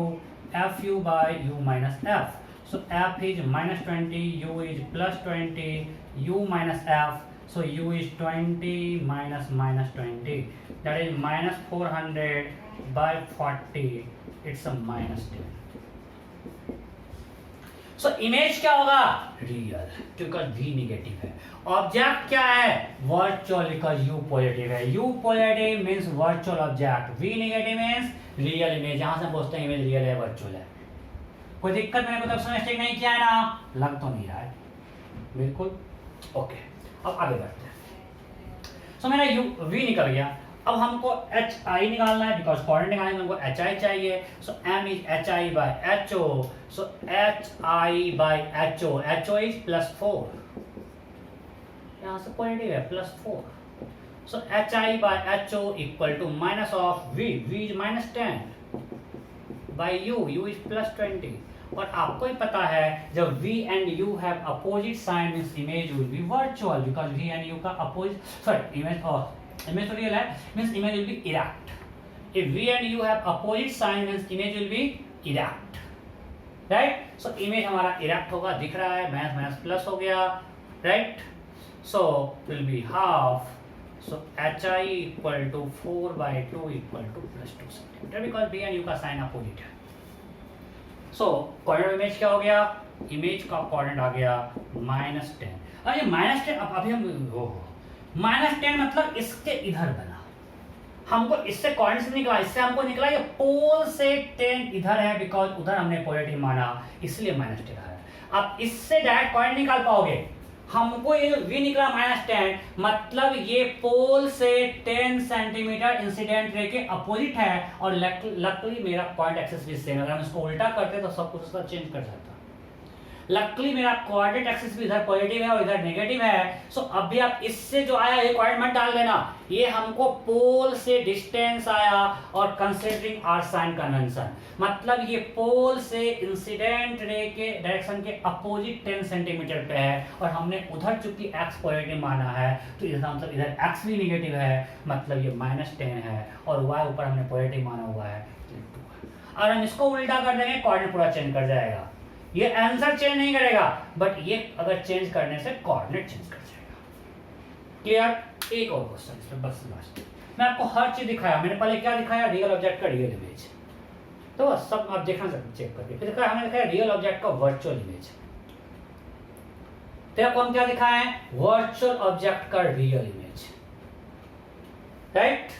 fu by u minus f। So f is -20, u is +20, u minus f. So u is 20 minus -20. That is -400 by 40. It's a -10. So image क्या होगा real, क्योंकि v negative है। Object क्या है virtual, because u positive है। u positive means virtual object, v negative means real image. यहां से पूछते हैं इमेज रियल है वर्चुअल है। कोई दिक्कत मैंने मतलब मिस्टेक नहीं किया है ना, लग तो नहीं रहा है बिल्कुल। ओके अब आगे बढ़ते हैं। सो मेरा u v निकल गया। अब हमको hi निकालना है, बिकॉज कोऑर्डिनेट निकालने में हमको hi चाहिए। So m is hi by ho। So hi by ho, ho is +4, यहाँ से पॉजिटिव है +4। So hi by ho equal to minus of v, v is -10 by u, u is +20। और आपको ही पता है जब v and u have opposite sign means image will be virtual, because v and u का opposite, sorry image तो real है, means image will be erect. If v and u have opposite sign means image will be erect, right? So image हमारा erect होगा, दिख रहा है, minus minus plus हो गया, right? So will be half. So hi equal to 4/2 equal to +2 cm, because v and u का sign opposite है। सो coordinate image क्या हो गया, इमेज का कोऑर्डिनेट आ गया -10। अब ये -10 अब अभी हम -10 मतलब इसके इधर बना, हमको इससे कोऑर्डिनेट से निकला, इससे हमको निकला ये पोल से 10 इधर है, बिकॉज उधर हमने पॉजिटिव माना इसलिए -10 है। अब इससे डायरेक्ट कोऑर्डिनेट निकाल पाओगे, हमको ये जो v निकला -10 मतलब ये पोल से 10 सेंटीमीटर इंसिडेंट रे के अपोजिट है। और लकली मेरा पॉइंट एक्सिस भी सेम है, अगर हम इसको उल्टा करते तो सब कुछ उसका चेंज कर जाता। लकली मेरा कोऑर्डिनेट एक्सिस भी इधर पॉजिटिव है और इधर नेगेटिव है। सो अभी आप इससे जो आया ये कोऑर्डिनेट मत डाल देना, ये हमको पोल से डिस्टेंस आया और कंसीडरिंग आर साइन कन्वेंशन, मतलब ये पोल से इंसिडेंट रे के डायरेक्शन के अपोजिट 10 सेंटीमीटर पे है, और हमने उधर चूंकि एक्स पॉजिटिव माना है तो इसका मतलब इधर एक्स भी नेगेटिव है, मतलब ये -10 है, और वाई ऊपर हमने पॉजिटिव माना हुआ है। और हम इसको उल्टा कर देंगे कोऑर्डिनेट पूरा चेंज कर जाएगा। ये आंसर चेंज नहीं करेगा, बट ये अगर चेंज करने से कोऑर्डिनेट चेंज कर जाएगा। क्लियर? एक और क्वेश्चन इसमें बस लास्ट। मैं आपको हर चीज दिखाया, मैंने पहले क्या दिखाया, रियल ऑब्जेक्ट का रियल इमेज, तो बस सब आप देखना चेक करके। फिर दिखाया हमने दिखाया रियल ऑब्जेक्ट का वर्चुअल इमेज। तो आपको हम क्या दिखाए हैं, वर्चुअल ऑब्जेक्ट का रियल इमेज, राइट?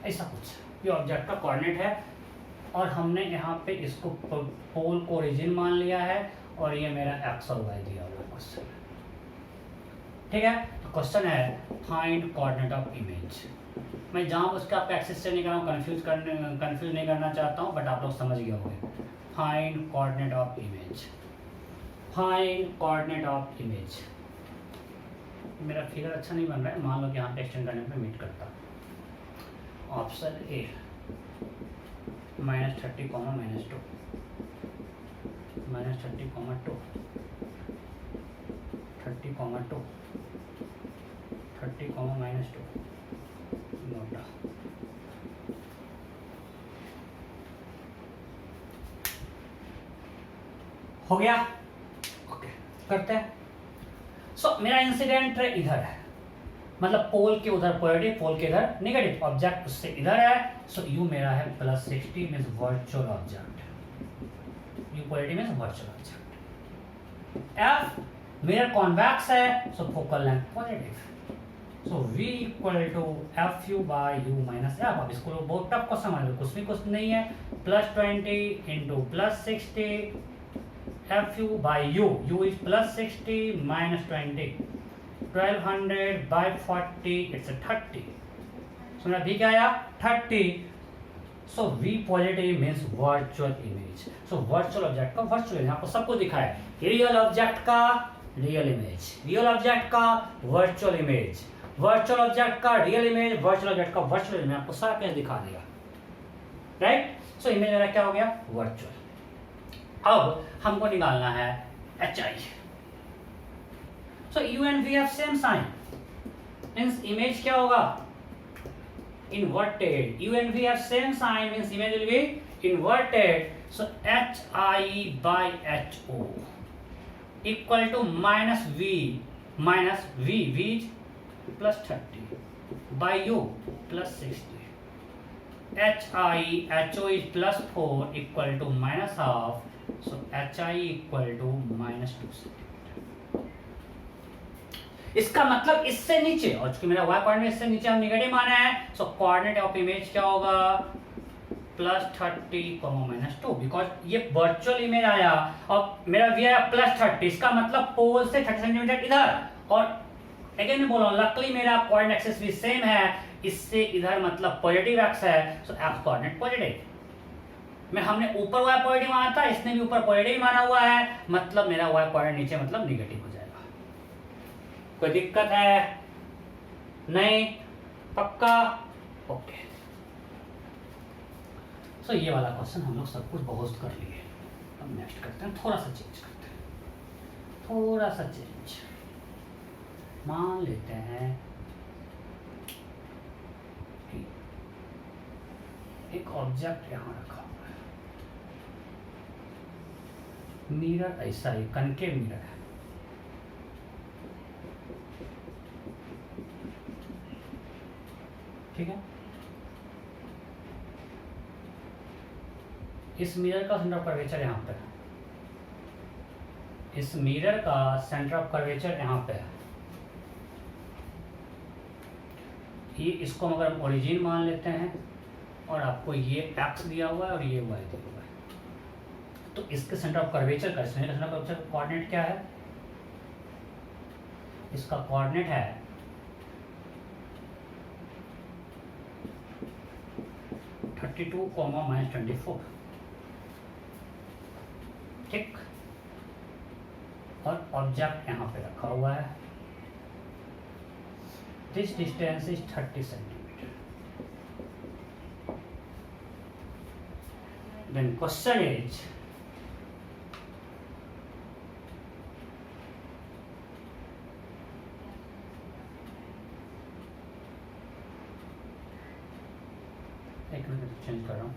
ऐसा कुछ ये ऑब्जेक्ट का कोऑर्डिनेट है, और हमने यहाँ पे इसको पोल को ओरिजिन मान लिया है, और ये मेरा एक्स और वाई दिया हुआ क्वेश्चन है। ठीक है, तो क्वेश्चन है फाइंड कोऑर्डिनेट ऑफ इमेज। मैं जहाँ उसका आपका एक्सिस से नहीं कर रहा हूँ, कंफ्यूज नहीं करना चाहता हूँ, बट आप लोग समझ गए होंगे। Find coordinate of image, find coordinate of image. मेरा फिगर अच्छा नहीं बन रहा है, मान लो कि यहाँ पे एक्सटेंड करने पे मीट करता। Option A -30, -2, -30, -2, 30, 2, 30, -2 NOTA. हो गया, ओके करते हैं। सो मेरा इंसिडेंट इधर है, मतलब पोल के उधर पॉजिटिव, पोल के इधर नेगेटिव, ऑब्जेक्ट उससे इधर है। सो यू मेरा है +60 means virtual object, you positive means virtual object. F मेरा कॉन्वेक्स है, so focal length positive. So v = fu by u - f। अब इसको बहुत टफ क्वेश्चन मान लो, कुछ नहीं है। +20 × +60 fu by u, u is +60 - 20, 1200 by 40, it's a 30। सो मेरा v क्या आया 30। सो v positive means virtual image. So virtual object का वर्चुअल इमेज आपको सबको दिखाया, रियल ऑब्जेक्ट का रियल इमेज, रियल ऑब्जेक्ट का वर्चुअल इमेज, वर्चुअल ऑब्जेक्ट का रियल इमेज, वर्चुअल ऑब्जेक्ट का वर्चुअल इमेज, आपको सारा केस दिखा देगा, राइट। सो इमेज मेरा क्या हो गया वर्चुअल। अब हमको निकालना है HI। So U and V have same sign, means image क्या होगा inverted। U and V have same sign, means image will be inverted। So HI by HO equal to -V minus V is +30 by U +60। HI HO is +4 equal to -half। So HI equal to -2 इसका मतलब इससे नीचे, और चूंकि मेरा y coordinate इससे नीचे हम नेगेटिव माने हैं, सो कोऑर्डिनेट ऑफ इमेज क्या होगा +30, -2, बिकॉज ये वर्चुअल इमेज आया और मेरा v आया +30, इसका मतलब पोल से 30 सेंटीमीटर इधर। और अगेन मैं बोल रहा हूँ, लकीली मेरा कोऑर्डिनेट एक्सिस भी सेम है, इससे इधर मतलब पॉजिटिव एक्स है, सो एक्स कोऑर्डिनेट पॉजिटिव। मैं हमने ऊपर y पॉजिटिव माना था, इसने भी ऊपर पॉजिटिव माना हुआ है, मतलब मेरा y कोऑर्डिनेट नीचे मतलब नेगेटिव हो जाएगा। कोई दिक्कत है नहीं, पक्का ओके। सो ये वाला क्वेश्चन हम लोग सब कुछ बहुत कर लिए। अब नेक्स्ट करते हैं, थोड़ा सा चेंज करते हैं, थोड़ा सा चेंज। मान लेते हैं एक ऑब्जेक्ट यहां रखा हुआ है, मिरर ऐसा ही कनकेव मिरर है, ठीक है। इस मिरर का सेंटर ऑफ कर्वेचर यहाँ पे है, इस मिरर का सेंटर ऑफ कर्वेचर यहाँ पे है। ये इसको अगर हम ओरिजिन मान लेते हैं और आपको ये एक्स दिया हुआ है और ये वाई दिया हुआ है, तो इसके सेंटर ऑफ कर्वेचर का, सेंटर ऑफ कर्वेचर का कोऑर्डिनेट क्या है, इसका कोऑर्डिनेट है 32, -24, ठीक। और ऑब्जेक्ट यहाँ पे रखा हुआ है, this distance is 30 centimetre. Then question is एक मिनट चेंज कर रहा हूँ।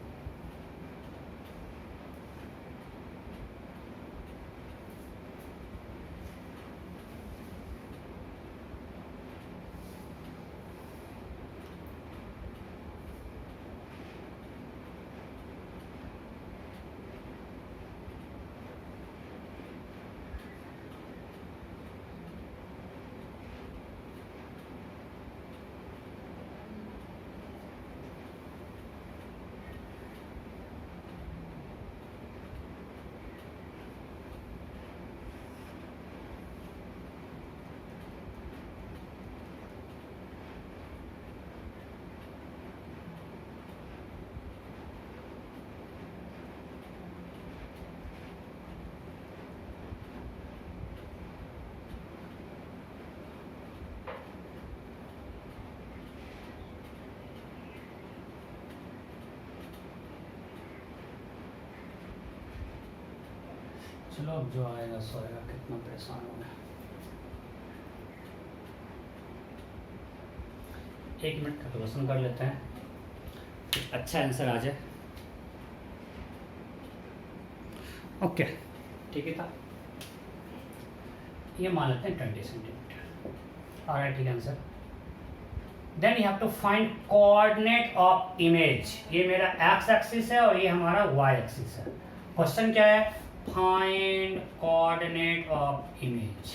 चलो अब जो आएगा सो आएगा, कितना परेशान होना। 1 मिनट का क्वेश्चन कर लेते हैं, अच्छा आंसर आ जाए। ओके ठीक है था, ये मान लेते हैं 20 सेंटीमीटर। ऑलराइट, ठीक answer. Then you have to find coordinate of image. ये मेरा एक्स एक्सिस है और ये हमारा वाई एक्सिस है। क्वेश्चन क्या है? Find coordinate of image.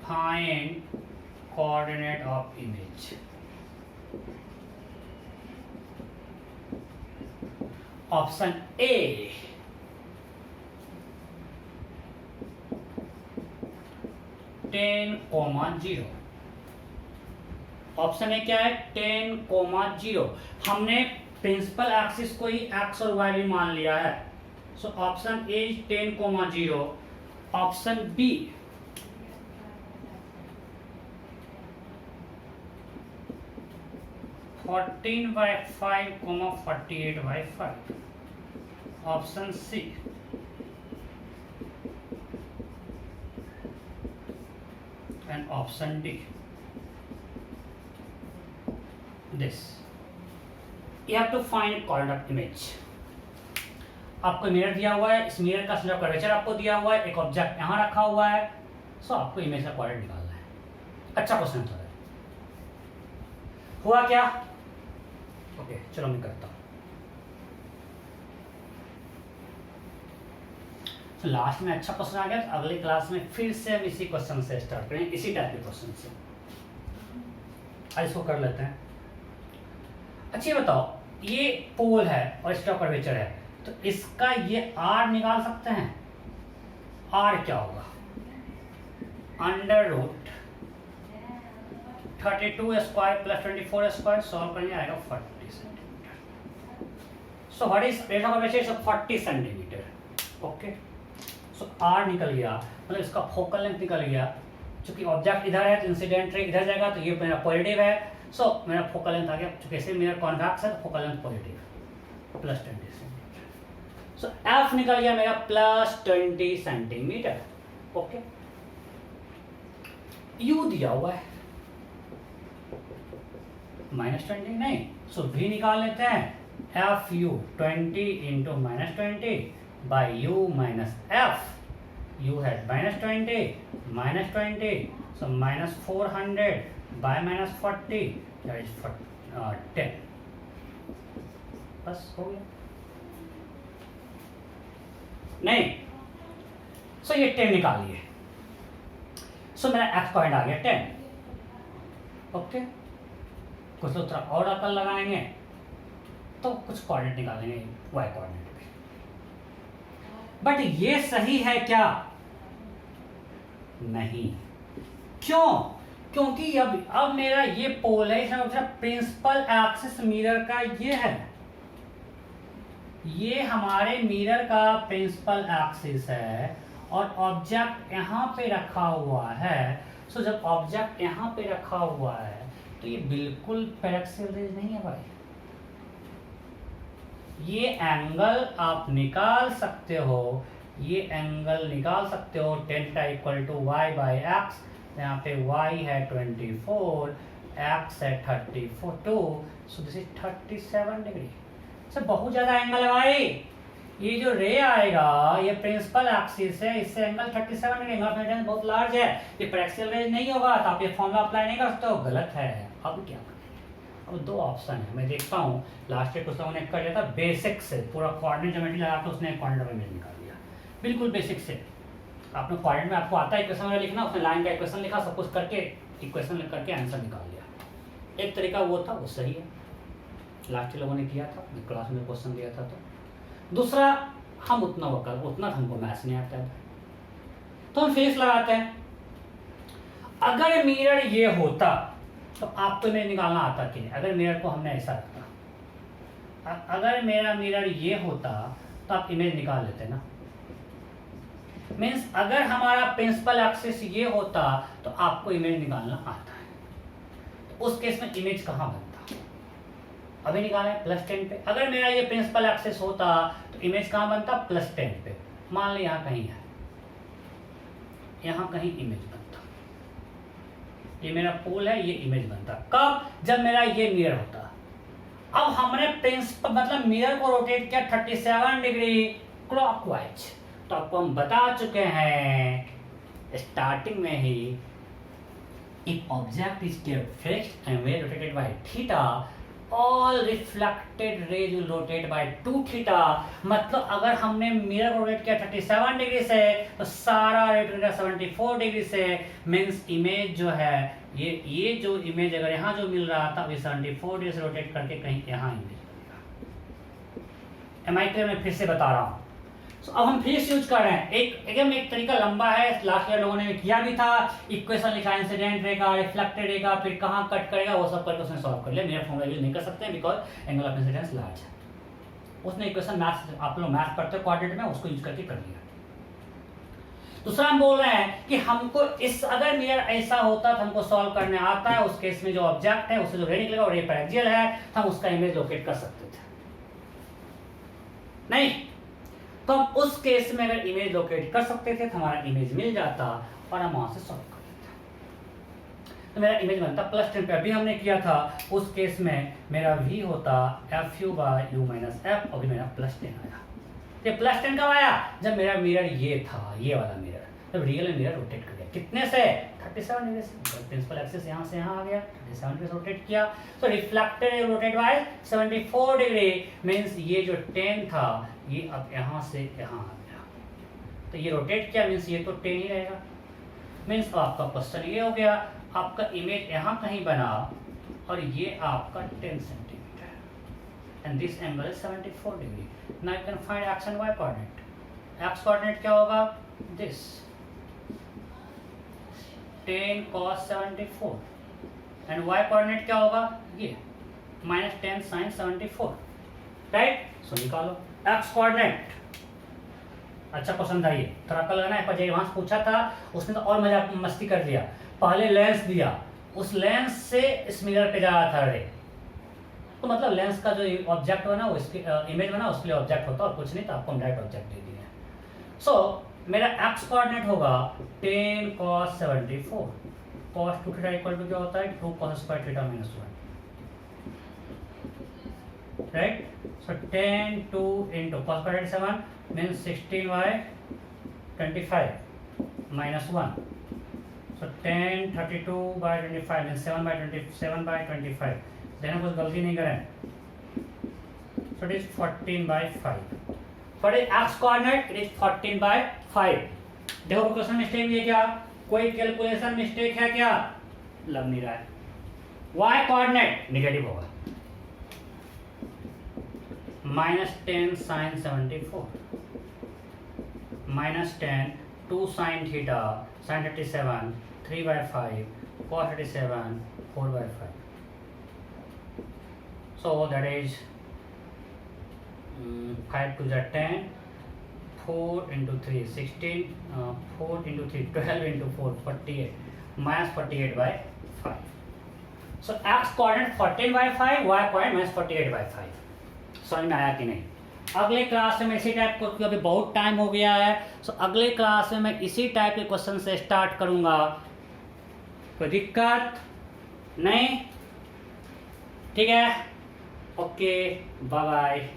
Find coordinate of image. Option A 10,0। Option A क्या है? 10,0। हमने प्रिंसिपल एक्सिस को ही एक्स और वाई भी मान लिया है। So option A 10,0। Option B 14/5, 48/5। Option C and option D this. You have to find coordinate image। आपको मिरर दिया हुआ है, इस मिरर का सेंटर ऑफ कर्वेचर आपको दिया हुआ है, एक ऑब्जेक्ट यहाँ रखा हुआ है। सो आपको इमेज का कोऑर्डिनेट निकालना है। अच्छा क्वेश्चन था। हुआ क्या? ओके चलो मैं करता हूँ। तो लास्ट में अच्छा क्वेश्चन आ गया, तो अगली क्लास में फिर से हम इसी क्वेश्चन से स्टार्ट करें, इसी टाइप के क्वेश्चन से। इसको कर लेते हैं। अच्छा बताओ, ये पोल है और इसका कर्वेचर है, तो इसका ये आर निकाल सकते हैं? आर क्या होगा? √ 32² + 24²। सॉल्व करने आएगा 40 centimetre. So what is rate of curvature? 40 centimetre. Okay, so R निकल गया, मतलब इसका फोकल लेंथ निकल गया। चूंकि ऑब्जेक्ट इधर है तो इंसिडेंट रे इधर जाएगा, तो ये मेरा पॉजिटिव है। सो मेरा फोकल लेंथ आ गया, चूंकि ऐसे मेरा कॉन्वेक्स है तो फोकल लेंथ पॉजिटिव +20 सेंटीमीटर। सो एफ निकल गया मेरा +20 सेंटीमीटर। ओके, यू दिया हुआ है -20 नहीं, सो वी निकाल लेते हैं। F you 20 × -20/u - f। u है -20 -20, so -400/-40 that is 10। बस हो गया नहीं? सो ये 10 निकालिए। सो मेरा एक्स पॉइंट आ गया 10। ओके, कुछ लोग थोड़ा और अकल लगाएंगे तो कुछ कोऑर्डिनेट निकालेंगे वाई कोऑर्डिनेट पे। बट ये सही है क्या? नहीं। क्यों? क्योंकि अब मेरा ये पोल है, इसमें प्रिंसिपल एक्सिस मिरर का ये है, ये हमारे मिरर का प्रिंसिपल एक्सिस है और ऑब्जेक्ट यहाँ पे रखा हुआ है। सो जब ऑब्जेक्ट यहाँ पे रखा हुआ है तो ये बिल्कुल पैरेक्सियल रेज नहीं है भाई। ये एंगल आप निकाल सकते हो, ये एंगल निकाल सकते हो। tan = y/x। यहाँ पे y है 24, x है 32, so this is 37 degree. Sir बहुत ज्यादा एंगल है भाई। ये जो रे आएगा ये प्रिंसिपल एक्सिस है, इससे एंगल 37 डिग्री। एंगल बहुत लार्ज है, ये पैरेक्सियल रेज नहीं होगा, तो आप ये फॉर्मूला अप्लाई नहीं कर सकते हो, गलत है। अब क्या? अब 2 ऑप्शन है, मैं देखता हूँ। लास्ट ईयर कुछ लोगों ने कर लिया था बेसिक से, पूरा कोऑर्डिनेट ज्योमेट्री लगा के उसने कोऑर्डिनेट इमेज निकाल दिया, बिल्कुल बेसिक से। आपने कोऑर्डिनेट में आपको आता है इक्वेशन में लिखना, उसने लाइन का इक्वेशन लिखा, सब कुछ करके इक्वेशन करके आंसर निकाल लिया। एक तरीका वो था, वो सही है, लास्ट लोगों ने किया था, मैं क्लास में क्वेश्चन दिया था। तो दूसरा, हम उतना हमको मैथ्स नहीं आता है, तो हम फेस लगाते हैं। अगर मिरर ये होता तो आपको इमेज निकालना आता कि नहीं? अगर मिरर को हमने ऐसा रखा, अगर मेरा मिरर ये होता तो आप इमेज निकाल लेते ना। मीन्स अगर हमारा प्रिंसिपल एक्सिस ये होता तो आपको इमेज निकालना आता है, तो उस केस में इमेज कहाँ बनता? अभी निकाला है +10 पे। अगर मेरा ये प्रिंसिपल एक्सिस होता तो इमेज कहाँ बनता, +10 पे। मान ली यहाँ कहीं है, यहाँ कहीं इमेज बनता, ये मेरा पोल है, ये इमेज बनता कब, जब मेरा ये मिरर होता। अब हमने प्रिंसिपल मतलब मिरर को रोटेट किया 37 डिग्री क्लॉकवाइज। तो आपको हम बता चुके हैं स्टार्टिंग में ही, if object is kept fixed and well rotated by theta, all reflected rays will rotate by 2 theta. मतलब अगर हमने मिरर को रोटेट किया 37 डिग्री से तो सारा रोटेट 74 डिग्री से, मींस इमेज जो है ये जो इमेज अगर यहाँ जो मिल रहा था, 74 डिग्री से रोटेट करके कहीं यहाँ इमेज बनेगा। Am I clear? मैं फिर से बता रहा हूँ। अब हम फिर यूज कर रहे हैं, एक तरीका लंबा है, लास्ट ईयर लोगों ने किया भी था। इक्वेशन लिखा, इंसिडेंट रहेगा, रिफ्लेक्टेड रहेगा, फिर कहाँ कट करेगा, वो सब करके उसने सॉल्व कर लिया। मेरा फॉर्मूला यूज नहीं कर सकते हैं because angle of incidence large है। उसने इक्वेशन मैथ्स, आप लोग मैथ्स पढ़ते हो क्वाड्रेंट में, उसको यूज करके कर लिया। दूसरा हम बोल रहे हैं कि हमको इस अगर मिरर ऐसा होता तो हमको सॉल्व करने आता है, उस केस में जो ऑब्जेक्ट है उससे जो रे निकलेगा और रे पर एक्सियल है, हम उसका इमेज लोकेट कर सकते थे। नहीं तो हम उस केस में अगर इमेज लोकेट कर सकते थे तो हमारा इमेज मिल जाता और हम वहां से सॉल्व कर देते। तो मेरा इमेज बनता +10 पे। अभी हमने किया था उस केस में मेरा v होता FU/U - F, अभी मेरा +10 आया। ये +10 कब आया, जब मेरा मिरर ये था, ये वाला मिरर, जब रियल में मिरर रोटेट कर गया कितने से, 37 डिग्री से। प्रिंसिपल एक्सिस यहाँ से यहाँ आ गया, 37 डिग्री से रोटेट किया, तो reflected rotate bye 74 degree, means ये जो 10 था ये अब यहाँ से यहाँ आ गया, तो ये रोटेट किया, मींस ये तो 10 ही रहेगा। मींस अब आपका क्वेश्चन ये हो गया, आपका इमेज यहाँ कहीं बना और ये आपका 10 centimetre, and this angle is 74 degree. Now you can find X and Y coordinate. X coordinate क्या होगा, this 10 cos 74, and Y coordinate क्या होगा, ये -10 sin 74, राइट। सो निकालो एक्स कोऑर्डिनेट। अच्छा क्वेश्चन था ये, थोड़ा कल ना एक बार एडवांस पूछा था, उसने तो और मजा मस्ती कर दिया। पहले लेंस दिया, उस लेंस से इस मिरर पे जा रहा था रे, तो मतलब लेंस का जो ऑब्जेक्ट बना वो इसके इमेज बना, उसके लिए ऑब्जेक्ट होता और कुछ नहीं, तो आपको हम डायरेक्ट ऑब्जेक्ट दे दिए। सो मेरा एक्स कोऑर्डिनेट होगा 10 cos 74, cos 2 theta equal to क्या होता है, 2 cos square theta -1, right. So 10 2 into cos square 7 means 16/25 -1, so 10 32/25 means 7/25, देखना कुछ गलती नहीं करें, so it is 14/5। What is x coordinate? It is 14/5। देखो क्वेश्चन मिस्टेक भी है क्या, कोई कैलकुलेशन मिस्टेक है क्या, लग नहीं रहा है। y कोऑर्डिनेट नेगेटिव होगा, -10 sin 74, -10 2 sin theta sin 37 3/5 cos 37 4/5, so that is 5 to the 10, 4 into 3 16, 4 into 3 12 into 4 48, -48/5। so x coordinate 14/5, y coordinate -48/5। समझ में आया कि नहीं? अगले क्लास में इसी टाइप को, क्योंकि अभी बहुत टाइम हो गया है, सो अगले क्लास में मैं इसी टाइप के क्वेश्चन से स्टार्ट करूंगा। कोई दिक्कत नहीं? ठीक है, ओके, बाय बाय।